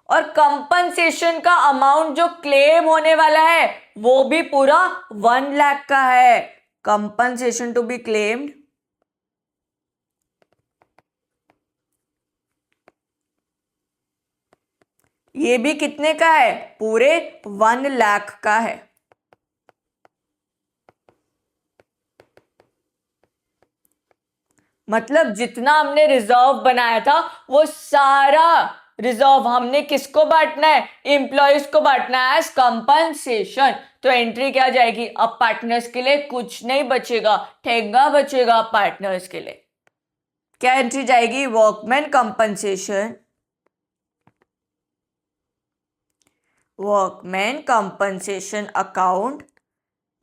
Speaker 1: और कंपनसेशन का अमाउंट जो क्लेम होने वाला है वो भी पूरा 1 लाख का है। कंपनसेशन टू बी क्लेम्ड ये भी कितने का है, पूरे 1 लाख का है। मतलब जितना हमने रिजर्व बनाया था वो सारा रिजर्व हमने किसको बांटना है, एम्प्लॉयज को बांटना है एज कंपनसेशन। तो एंट्री क्या जाएगी, अब पार्टनर्स के लिए कुछ नहीं बचेगा, ठेंगा बचेगा पार्टनर्स के लिए। क्या एंट्री जाएगी, workman compensation, workman compensation account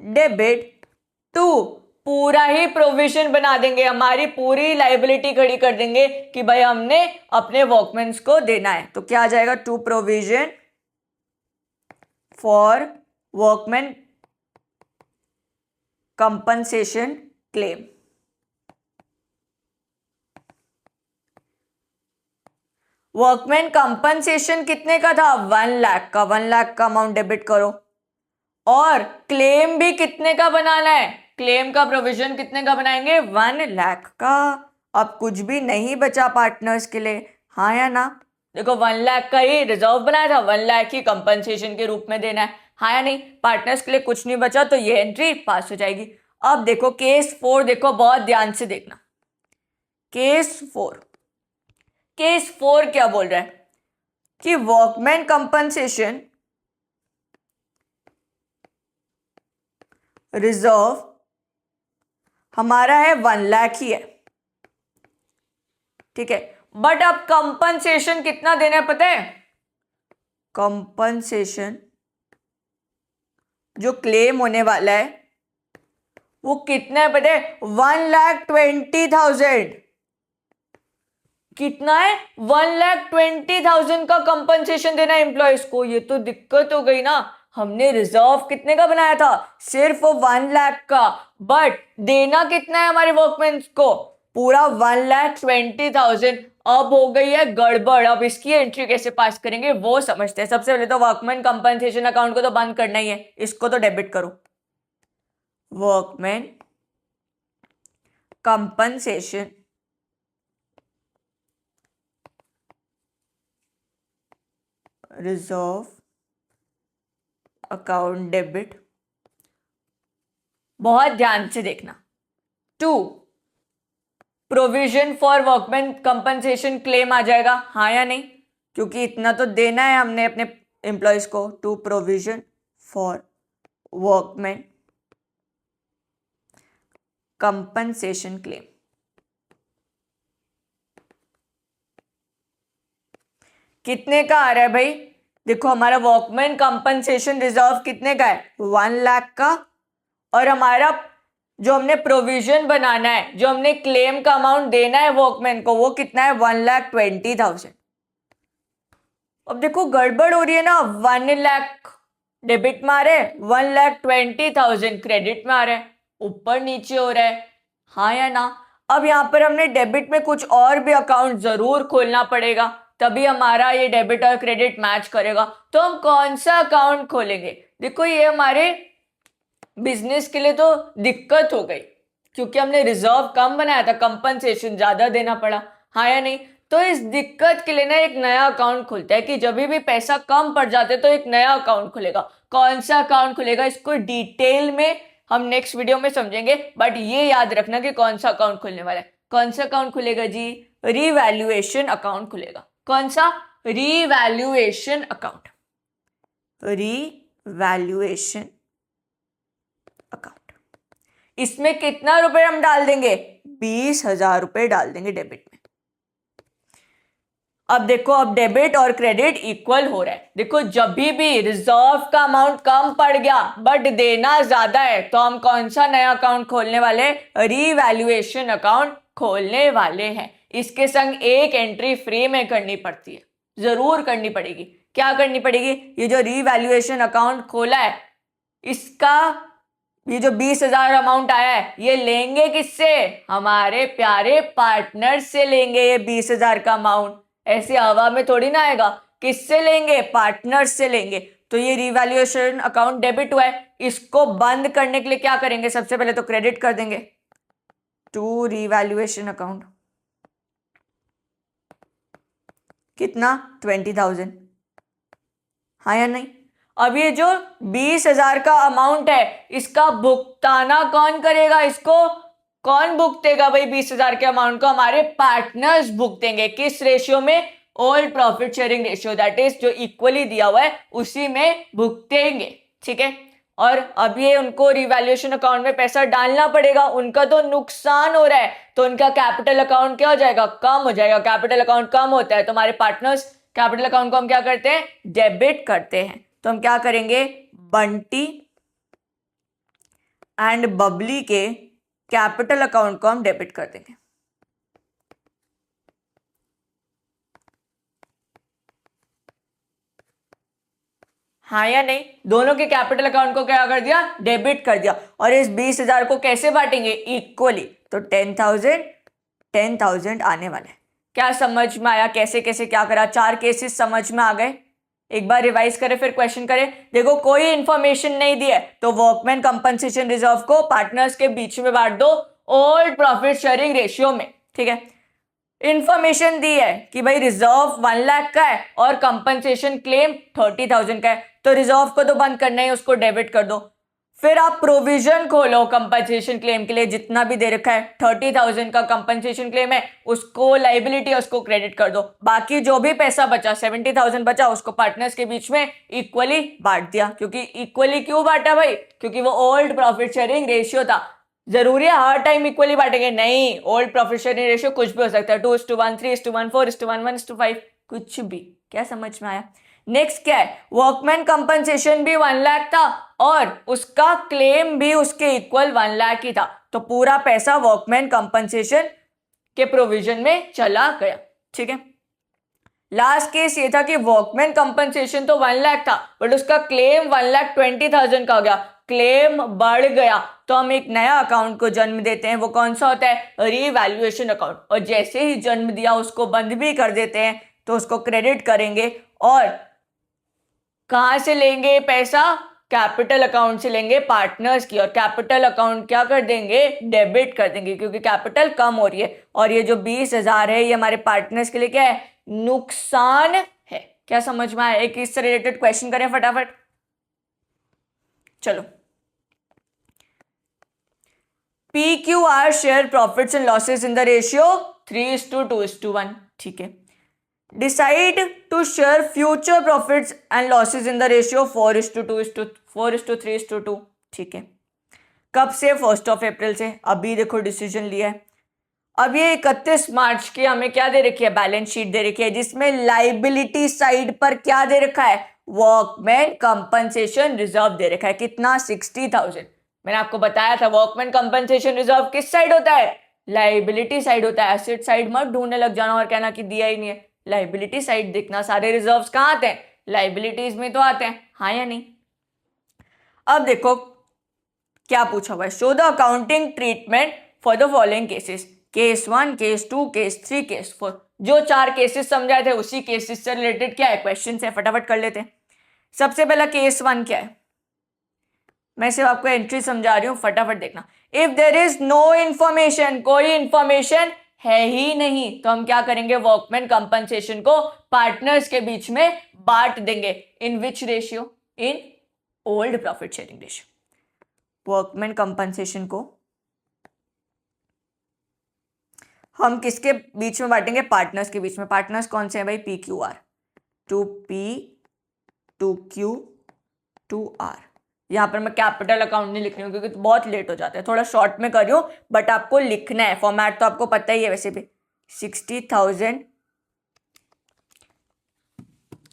Speaker 1: debit to, पूरा ही प्रोविजन बना देंगे, हमारी पूरी लाइबिलिटी खड़ी कर देंगे कि भाई हमने अपने वर्कमैन्स को देना है। तो क्या आ जाएगा, to provision for workman compensation claim. Workman compensation कितने का था, 1 लाख का, 1 लाख का अमाउंट डेबिट करो, और क्लेम भी कितने का बनाना है, क्लेम का प्रोविजन कितने का बनाएंगे, 1 लाख का। अब कुछ भी नहीं बचा पार्टनर्स के लिए, हाँ या ना। देखो 1 लाख का ही रिजर्व बनाया था, 1 लाख ही कंपनसेशन के रूप में देना है, हाँ या नहीं। पार्टनर्स के लिए कुछ नहीं बचा तो ये एंट्री पास हो जाएगी। अब देखो केस 4 देखो, बहुत ध्यान से देखना। केस 4, केस 4 क्या बोल रहा है कि वर्कमैन कंपनसेशन रिजर्व हमारा है 1 लाख ही है, ठीक है। बट अब कंपनसेशन कितना देना है पता है, कंपनसेशन जो क्लेम होने वाला है वो कितना है पता है, 1,20,000। कितना है, 1,20,000 का कंपनसेशन देना है एम्प्लॉयज को। ये तो दिक्कत हो गई ना, हमने रिजर्व कितने का बनाया था, सिर्फ 1 लाख का, बट देना कितना है हमारे वर्कमैन्स को, पूरा 1,20,000। अब हो गई है गड़बड़, अब इसकी एंट्री कैसे पास करेंगे वो समझते हैं। सबसे पहले तो वर्कमैन कंपनसेशन अकाउंट को तो बंद करना ही है, इसको तो डेबिट करो। Workman compensation reserve account debit, बहुत ध्यान से देखना। 2 provision for workman compensation claim आ जाएगा, हाँ या नहीं, क्योंकि इतना तो देना है हमने अपने एम्प्लॉयज को। 2 provision for workman compensation claim, कितने का आ रहा है भाई, देखो हमारा वर्कमैन कंपनसेशन रिजर्व कितने का है, 1 लाख का, और हमारा जो हमने प्रोविजन बनाना है, जो हमने क्लेम का अमाउंट देना है वर्कमैन को, वो कितना है, 1,20,000। अब देखो गड़बड़ हो रही है ना, 1 लाख डेबिट में आ रहा है, 1,20,000 क्रेडिट में आ रहा है, ऊपर नीचे हो रहा है, हाँ या ना। अब यहां पर हमने डेबिट में कुछ और भी अकाउंट जरूर खोलना पड़ेगा, तभी हमारा ये डेबिट और क्रेडिट मैच करेगा। तो हम कौन सा अकाउंट खोलेंगे? देखो ये हमारे बिजनेस के लिए तो दिक्कत हो गई, क्योंकि हमने रिजर्व कम बनाया था, कंपनसेशन ज्यादा देना पड़ा, हाँ या नहीं? तो इस दिक्कत के लिए ना एक नया अकाउंट खुलता है कि जब भी पैसा कम पड़ जाते तो एक नया अकाउंट खुलेगा। कौन सा अकाउंट खुलेगा इसको डिटेल में हम नेक्स्ट वीडियो में समझेंगे, बट ये याद रखना कि कौन सा अकाउंट खुलने वाला है। कौन सा अकाउंट खुलेगा जी? रीवैल्यूएशन अकाउंट खुलेगा। कौन सा? Revaluation account. Revaluation account. इसमें कितना रुपए हम डाल देंगे? 20,000 रुपए डाल देंगे डेबिट में। अब देखो, अब डेबिट और क्रेडिट इक्वल हो रहा है। देखो जब भी रिजर्व का अमाउंट कम पड़ गया बट देना ज्यादा है, तो हम कौन सा नया अकाउंट खोलने वाले? रीवैल्यूएशन अकाउंट खोलने वाले हैं। इसके संग एक एंट्री फ्री में करनी पड़ती है, जरूर करनी पड़ेगी। क्या करनी पड़ेगी? ये जो रीवैल्यूएशन अकाउंट खोला है, इसका ये जो 20,000 अमाउंट आया है, ये लेंगे किससे? हमारे प्यारे पार्टनर से लेंगे ये 20,000 का अमाउंट। ऐसे हवा में थोड़ी ना आएगा। किससे लेंगे? पार्टनर से लेंगे। तो ये रिवैल्यूएशन अकाउंट डेबिट हुआ है। इसको बंद करने के लिए क्या करेंगे? सबसे पहले तो क्रेडिट कर देंगे टू रिवैल्यूएशन अकाउंट। कितना? 20,000, हाँ या नहीं? अब ये जो 20,000 का अमाउंट है, इसका भुगताना कौन करेगा? इसको कौन भुगतेगा भाई? 20,000 के अमाउंट को हमारे पार्टनर्स भुगतेंगे। किस रेशियो में? Old profit sharing ratio, that is जो इक्वली दिया हुआ है उसी में भुगतेंगे। ठीक है। और अब ये उनको रिवैल्यूएशन अकाउंट में पैसा डालना पड़ेगा, उनका तो नुकसान हो रहा है, तो उनका कैपिटल अकाउंट क्या हो जाएगा? कम हो जाएगा। कैपिटल अकाउंट कम होता है तो हमारे पार्टनर्स कैपिटल अकाउंट को हम क्या करते हैं? डेबिट करते हैं। तो हम क्या करेंगे? बंटी एंड बबली के कैपिटल अकाउंट को हम डेबिट कर देंगे। हाँ या नहीं? दोनों के कैपिटल अकाउंट को क्या कर दिया? डेबिट कर दिया। और इस 20,000 को कैसे बांटेंगे? इक्वली। तो 10,000 आने वाले। क्या समझ में आया? कैसे कैसे क्या करा? 4 केसेस समझ में आ गए। एक बार रिवाइज करें फिर क्वेश्चन करें। देखो कोई इंफॉर्मेशन नहीं दी है तो वर्कमैन कंपनसेशन रिजर्व को पार्टनर्स के बीच में बांट दो ओल्ड प्रॉफिट शेयरिंग रेशियो में। ठीक है। इंफॉर्मेशन दी है कि भाई रिजर्व 1 लाख का है और कंपनसेशन क्लेम 30,000 का है, तो रिजर्व को तो बंद करना है, उसको डेबिट कर दो। फिर आप प्रोविजन खोलो कंपनसेशन क्लेम के लिए, जितना भी दे रखा है 30,000 का कंपनसेशन क्लेम है, उसको लाइबिलिटी है उसको क्रेडिट कर दो। बाकी जो भी पैसा बचा 70,000 बचा, उसको पार्टनर्स के बीच में इक्वली बांट दिया। क्योंकि इक्वली क्यों बांटा भाई? क्योंकि वो ओल्ड प्रॉफिट शेयरिंग रेशियो था। जरूरी है हर टाइम इक्वली बांटेंगे? नहीं, ओल्ड प्रॉफिट शेयरिंग रेशियो कुछ भी हो सकता है, 2:1, 3:1, 4:1, 1:5, कुछ भी। क्या समझ में आया? नेक्स्ट क्या है? वर्कमैन कंपनसेशन भी 1 लाख था और उसका क्लेम भी उसके इक्वल 1 लाख ही था, तो पूरा पैसा वर्कमैन कंपनसेशन के प्रोविजन में चला गया। ठीक है। लास्ट केस ये था कि वर्कमैन कंपनसेशन तो 1 लाख था बट उसका क्लेम 1,20,000 का हो गया, क्लेम बढ़ गया, तो हम एक नया अकाउंट को जन्म देते हैं। वो कौन सा होता है? Revaluation account. और जैसे ही जन्म दिया उसको बंद भी कर देते हैं, तो उसको क्रेडिट करेंगे। और कहां से लेंगे पैसा? कैपिटल अकाउंट से लेंगे पार्टनर्स की, और कैपिटल अकाउंट क्या कर देंगे? डेबिट कर देंगे, क्योंकि कैपिटल कम हो रही है। और ये जो 20,000 है ये हमारे पार्टनर्स के लिए क्या है? नुकसान है। क्या समझ में आया? एक इससे रिलेटेड क्वेश्चन करें फटाफट। चलो, PQR share profits and losses in the ratio 3:2:1। ठीक है। Decide to share future profits and losses in the ratio 4:3:2। ठीक है। कब से? 1 अप्रैल से। अभी देखो डिसीजन लिया है। अब ये 31 मार्च की हमें क्या दे रखी है? बैलेंस शीट दे रखी है, जिसमें लाइबिलिटी साइड पर क्या दे रखा है? वर्कमैन कंपनसेशन रिजर्व दे रखा है। कितना? 60,000। मैंने आपको बताया था वर्कमैन कंपनसेशन रिजर्व किस साइड होता है? लाइबिलिटी साइड होता है। एसेट साइड मत ढूंढने लग जाना और कहना कि दिया ही नहीं है। लाइबिलिटी साइड देखना। सारे रिजर्व्स कहां आते हैं? लाइबिलिटीज में तो आते हैं, हाँ या नहीं? अब देखो क्या पूछा हुआ है। Show the accounting treatment for the following cases. Case 1, case 2, case 3, case 4, जो 4 केसेस समझाए थे उसी केसेस से रिलेटेड क्या है क्वेश्चन है, फटाफट कर लेते हैं। सबसे पहला केस 1 क्या है, मैं सिर्फ आपको एंट्री समझा रही हूं, फटाफट देखना। If there is no information, कोई इंफॉर्मेशन है ही नहीं, तो हम क्या करेंगे, वर्कमैन कंपनसेशन को पार्टनर्स के बीच में बांट देंगे। In which ratio, in old profit sharing ratio. Workman compensation को हम किसके बीच में बांटेंगे, पार्टनर्स के बीच में। पार्टनर्स कौन से हैं भाई, P Q R, to P to Q to R. यहां पर मैं कैपिटल अकाउंट नहीं लिख रही हूँ क्योंकि तो बहुत लेट हो जाता है, थोड़ा शॉर्ट में कर रही हूँ, बट आपको लिखना है, फॉर्मेट तो आपको पता ही है वैसे भी। 60,000।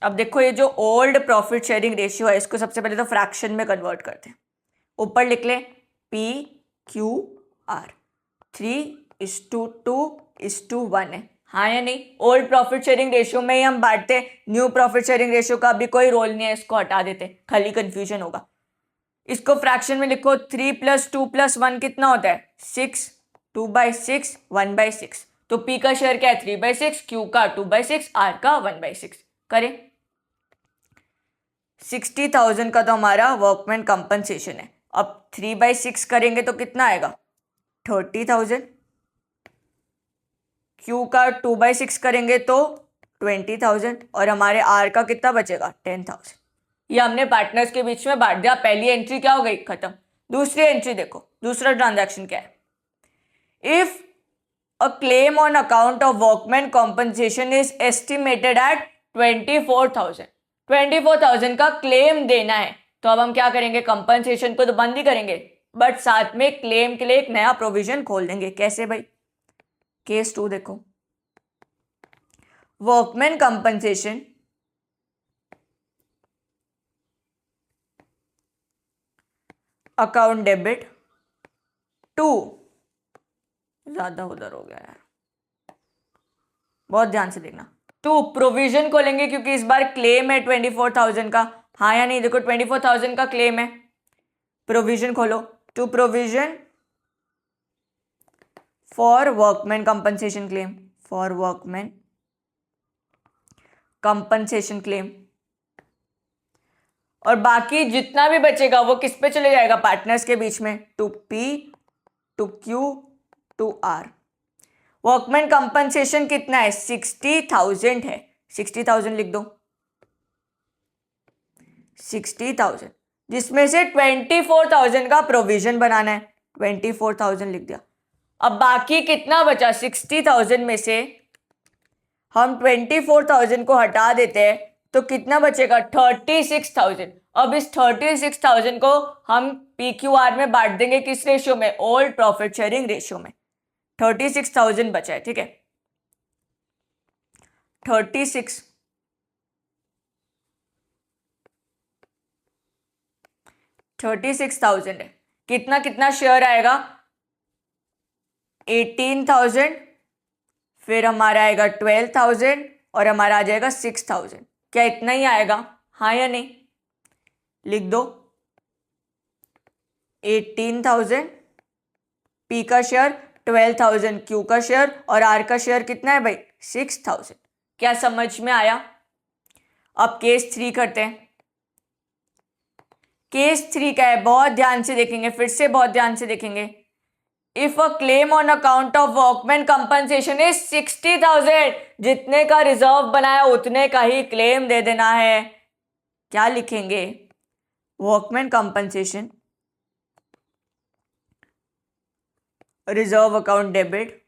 Speaker 1: अब देखो ये जो ओल्ड प्रॉफिट शेयरिंग रेशियो है इसको सबसे पहले तो फ्रैक्शन में कन्वर्ट करते हैं। ऊपर लिख ले पी क्यू आर, 3:2:1 है, हाँ या नहीं। ओल्ड प्रॉफिट शेयरिंग रेशियो में ही हम बांटते, न्यू प्रॉफिट शेयरिंग रेशियो का भी कोई रोल नहीं है, इसको हटा देते, खाली कंफ्यूजन होगा। इसको फ्रैक्शन में लिखो, 3 + 2 + 1 कितना होता है, 6, 2/6, 1/6। तो P का शेयर क्या है, 3/6, Q का 2/6, R का 1/6। करें 60,000 का तो हमारा वर्कमैन कंपनसेशन है। अब 3/6 करेंगे तो कितना आएगा, 30,000। Q का 2/6 करेंगे तो 20,000 और हमारे R का कितना बचेगा, 10,000। ये हमने पार्टनर्स के बीच में बांट दिया। पहली एंट्री क्या हो गई, खत्म। दूसरी एंट्री देखो, दूसरा ट्रांजैक्शन क्या है, if a claim on account of workman compensation is estimated at 24,000। 24,000 का क्लेम देना है, तो अब हम क्या करेंगे, कंपनसेशन को तो बंद ही करेंगे, बट साथ में क्लेम के लिए एक नया प्रोविजन खोल देंगे। कैसे भाई, केस 2 देखो, workman compensation account debit to, ज्यादा उधर हो गया यार, बहुत ध्यान से देखना, टू प्रोविजन को लेंगे क्योंकि इस बार क्लेम है 24,000 का, हाँ या नहीं। देखो 24,000 का क्लेम है, प्रोविजन खोलो, to provision for workman compensation claim, for workman compensation claim. और बाकी जितना भी बचेगा वो किस पे चले जाएगा, पार्टनर्स के बीच में, to P to Q to R. Workman compensation कितना है, 60,000 है, 60,000 लिख दो, 60,000, जिसमें से 24,000 का प्रोविजन बनाना है, 24,000 लिख दिया। अब बाकी कितना बचा, 60,000 में से हम 24,000 को हटा देते हैं तो कितना बचेगा, 36,000। अब इस 36,000 को हम PQR में बांट देंगे, किस रेशियो में, ओल्ड प्रॉफिट शेयरिंग रेशियो में। 36,000 बचा है, ठीक है, 36,000 है। कितना कितना शेयर आएगा, 18,000, फिर हमारा आएगा 12,000 और हमारा आ जाएगा 6,000। क्या इतना ही आएगा, हाँ या नहीं, लिख दो 18,000 P का शेयर, 12,000 Q का शेयर और R का शेयर कितना है भाई, 6,000। क्या समझ में आया। अब केस 3 करते हैं। केस 3 का है, बहुत ध्यान से देखेंगे, फिर से बहुत ध्यान से देखेंगे। If a claim on account of workman compensation is 60,000, जितने का रिजर्व बनाया उतने का ही क्लेम दे देना है। क्या लिखेंगे, workman compensation reserve account debit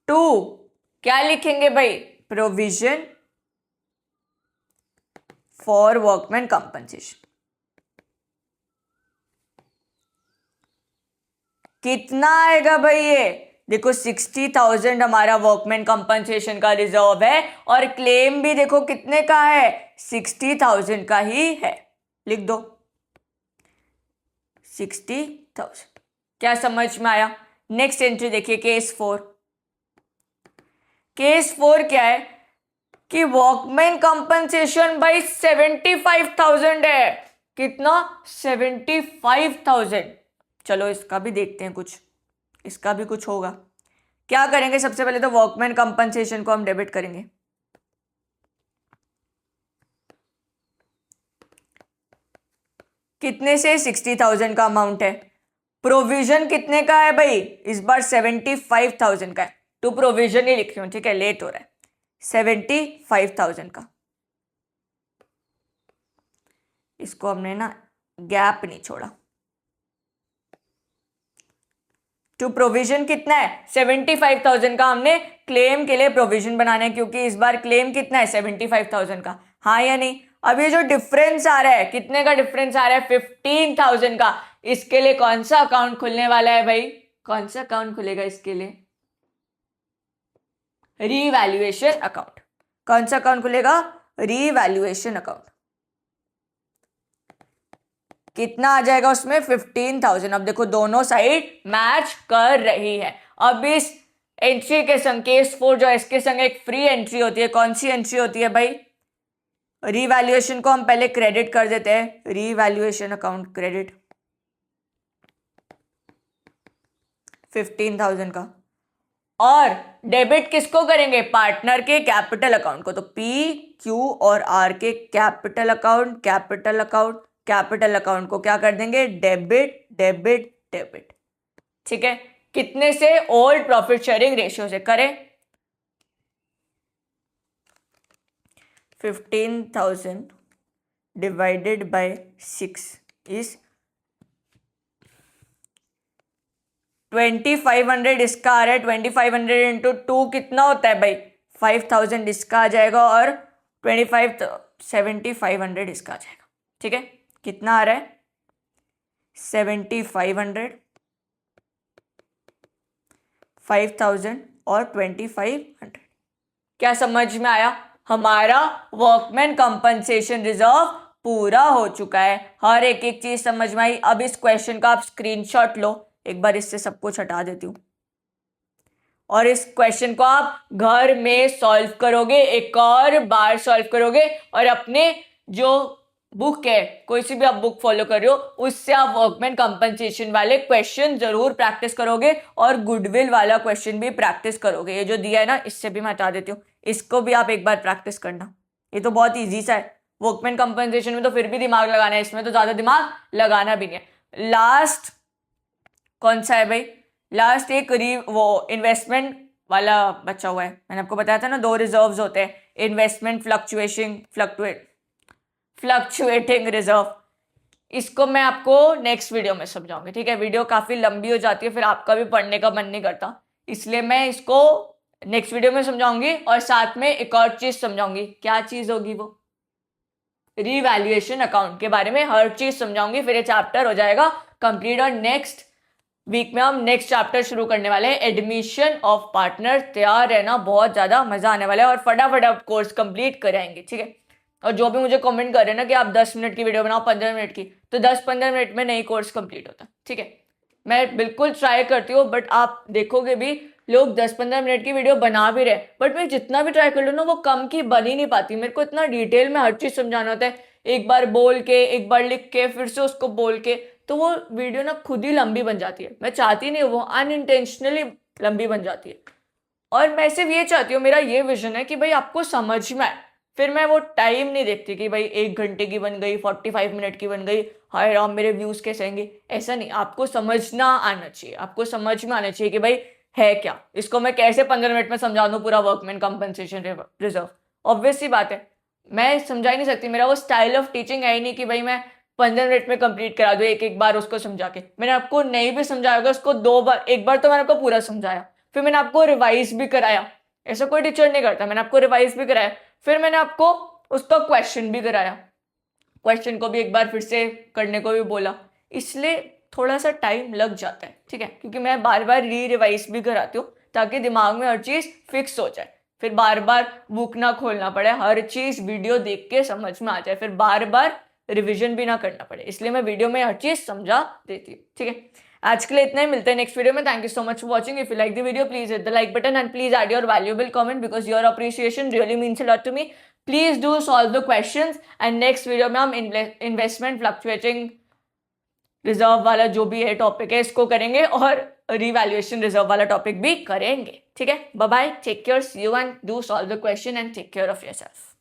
Speaker 1: to, क्या लिखेंगे भाई, प्रोविजन फॉर वर्कमैन कंपनसेशन। कितना आएगा भाई, ये देखो 60,000 हमारा वर्कमैन कंपनसेशन का रिजर्व है और क्लेम भी देखो कितने का है, 60,000 का ही है, लिख दो 60,000। क्या समझ में आया। नेक्स्ट एंट्री देखिए, केस 4। केस 4 क्या है कि वर्कमैन कंपनसेशन बाई 75,000 है। कितना, 75,000। चलो इसका भी देखते हैं कुछ, इसका भी कुछ होगा। क्या करेंगे, सबसे पहले तो वर्कमैन कंपनसेशन को हम डेबिट करेंगे। कितने से, 60,000 का अमाउंट है। प्रोविजन कितने का है भाई, इस बार 75,000 का है। टू प्रोविजन ही लिख रही हूँ, ठीक है, लेट हो रहा है। 75,000 का, इसको हमने ना गैप नहीं छोड़ा। टू प्रोविजन कितना है, 75,000 का हमने क्लेम के लिए प्रोविजन बनाना है, क्योंकि इस बार क्लेम कितना है, 75,000 का, हाँ या नहीं। अब ये जो डिफरेंस आ रहा है, कितने का डिफरेंस आ रहा है, 15,000 का, इसके लिए कौन सा अकाउंट खुलने वाला है भाई, कौन सा अकाउंट खुलेगा इसके लिए, रीवैल्यूएशन अकाउंट। कौन सा अकाउंट खुलेगा, रीवैल्यूएशन अकाउंट। कितना आ जाएगा उसमें, 15,000। अब देखो दोनों साइड मैच कर रही है। अब इस एंट्री के संग, केस 4 जो है, इसके संग एक फ्री एंट्री होती है। कौन सी एंट्री होती है भाई, रीवैल्यूएशन को हम पहले क्रेडिट कर देते हैं, रीवैल्यूएशन अकाउंट क्रेडिट 15,000 का। और डेबिट किसको करेंगे, पार्टनर के कैपिटल अकाउंट को। तो पी, क्यू और आर के capital account, capital account, capital account को क्या कर देंगे, डेबिट डेबिट डेबिट। ठीक है, कितने से, ओल्ड प्रॉफिट शेयरिंग रेशियो से करें। 15,000 डिवाइडेड बाय 6 इज 2500। इसका आ रहा है 2500 इंटू 2 कितना होता है भाई, 5,000 इसका आ जाएगा, और 7500 इसका आ जाएगा। ठीक है, कितना आ रहा है, 7500, 5,000 और 2500। क्या समझ में आया, हमारा वर्कमैन कंपनसेशन रिजर्व पूरा हो चुका है। हर एक एक चीज समझ में आई। अब इस क्वेश्चन का आप स्क्रीनशॉट लो, एक बार इससे सब कुछ हटा देती हूं, और इस क्वेश्चन को आप घर में सॉल्व करोगे, एक और बार सॉल्व करोगे, और अपने जो बुक है, कोई सी भी आप बुक फॉलो कर रहे हो, उससे आप वर्कमैन कंपनसेशन वाले क्वेश्चन जरूर प्रैक्टिस करोगे, और गुडविल वाला क्वेश्चन भी प्रैक्टिस करोगे। ये जो दिया है ना, इससे भी मैं हटा देती हूँ, इसको भी आप एक बार प्रैक्टिस करना। ये तो बहुत ईजी सा है। वर्कमैन कंपनसेशन में तो फिर भी दिमाग लगाना है, इसमें तो ज्यादा दिमाग लगाना भी नहीं है। लास्ट कौन सा है भाई, लास्ट एक वो इन्वेस्टमेंट वाला बचा हुआ है। मैंने आपको बताया था ना, 2 रिजर्व्स होते हैं, इन्वेस्टमेंट फ्लक्चुएटिंग रिजर्व। इसको मैं आपको नेक्स्ट वीडियो में समझाऊंगी। ठीक है, वीडियो काफी लंबी हो जाती है, फिर आपका भी पढ़ने का मन नहीं करता, इसलिए मैं इसको नेक्स्ट वीडियो में समझाऊंगी, और साथ में एक और चीज समझाऊंगी। क्या चीज होगी वो, रीवैल्यूएशन अकाउंट के बारे में हर चीज समझाऊंगी। फिर ये चैप्टर हो जाएगा कंप्लीट, और नेक्स्ट वीक में हम नेक्स्ट चैप्टर शुरू करने वाले हैं, एडमिशन ऑफ पार्टनर। तैयार रहना, बहुत ज्यादा मजा आने वाला है, और फटाफट आप कोर्स कंप्लीट कराएंगे। ठीक है, और जो भी मुझे कमेंट कर रहे हैं ना कि आप 10 मिनट की वीडियो बनाओ, 15 मिनट की, तो 10-15 मिनट में नहीं कोर्स कंप्लीट होता। ठीक है, मैं बिल्कुल ट्राई करती हूँ, बट आप देखोगे भी लोग 10-15 मिनट की वीडियो बना भी रहे, बट मैं जितना भी ट्राई कर लूँ ना, वो कम की बन ही नहीं पाती। मेरे को इतना डिटेल में हर चीज समझाना होता है, एक बार बोल के, एक बार लिख के, फिर से उसको बोल के, तो वो वीडियो ना खुद ही लंबी बन जाती है। मैं चाहती नहीं, वो अनइंटेंशनली लंबी बन जाती है। और मैं सिर्फ ये चाहती हूँ, मेरा ये विजन है कि भाई आपको समझ में आए। फिर मैं वो टाइम नहीं देखती कि भाई 1 घंटे की बन गई, 45 मिनट की बन गई, हाय राम मेरे व्यूज कैसे आएंगे। ऐसा नहीं, आपको समझना आना चाहिए, आपको समझ में आना चाहिए कि भाई है क्या, इसको मैं कैसे 15 मिनट में समझा दूँ पूरा वर्कमैन कंपनसेशन रिजर्व। ऑब्वियस सी बात है, मैं समझा ही नहीं सकती, मेरा वो स्टाइल ऑफ टीचिंग है ही नहीं कि भाई मैं 15 मिनट में कंप्लीट करा दूँ एक एक बार उसको समझा के। मैंने आपको नहीं भी समझाया होगा उसको 2 बार, एक बार तो मैंने आपको पूरा समझाया, फिर मैंने आपको रिवाइज भी कराया। ऐसा कोई टीचर नहीं करता, मैंने आपको रिवाइज भी कराया, फिर मैंने आपको उसका क्वेश्चन भी कराया, क्वेश्चन को भी एक बार फिर से करने को भी बोला, इसलिए थोड़ा सा टाइम लग जाता है। ठीक है, क्योंकि मैं बार बार रिवाइज भी कराती हूँ ताकि दिमाग में हर चीज फिक्स हो जाए, फिर बार बार बुक ना खोलना पड़े, हर चीज वीडियो देख के समझ में आ जाए, फिर बार बार रिविजन भी ना करना पड़े, इसलिए मैं वीडियो में हर चीज समझा देती हूँ। ठीक है, आज के लिए इतना ही, मिलते हैं नेक्स्ट वीडियो में। Thank you so much for watching. If you like the video, please hit the like button and please add your valuable comment, because your appreciation really means a lot to me. Please do solve the questions, and next video में हम investment fluctuating reserve वाला जो भी है topic है इसको करेंगे, और रिवैल्यूएशन रिजर्व वाला टॉपिक भी करेंगे. ठीक है, bye bye, take care, see you and do solve the question and take care of yourself.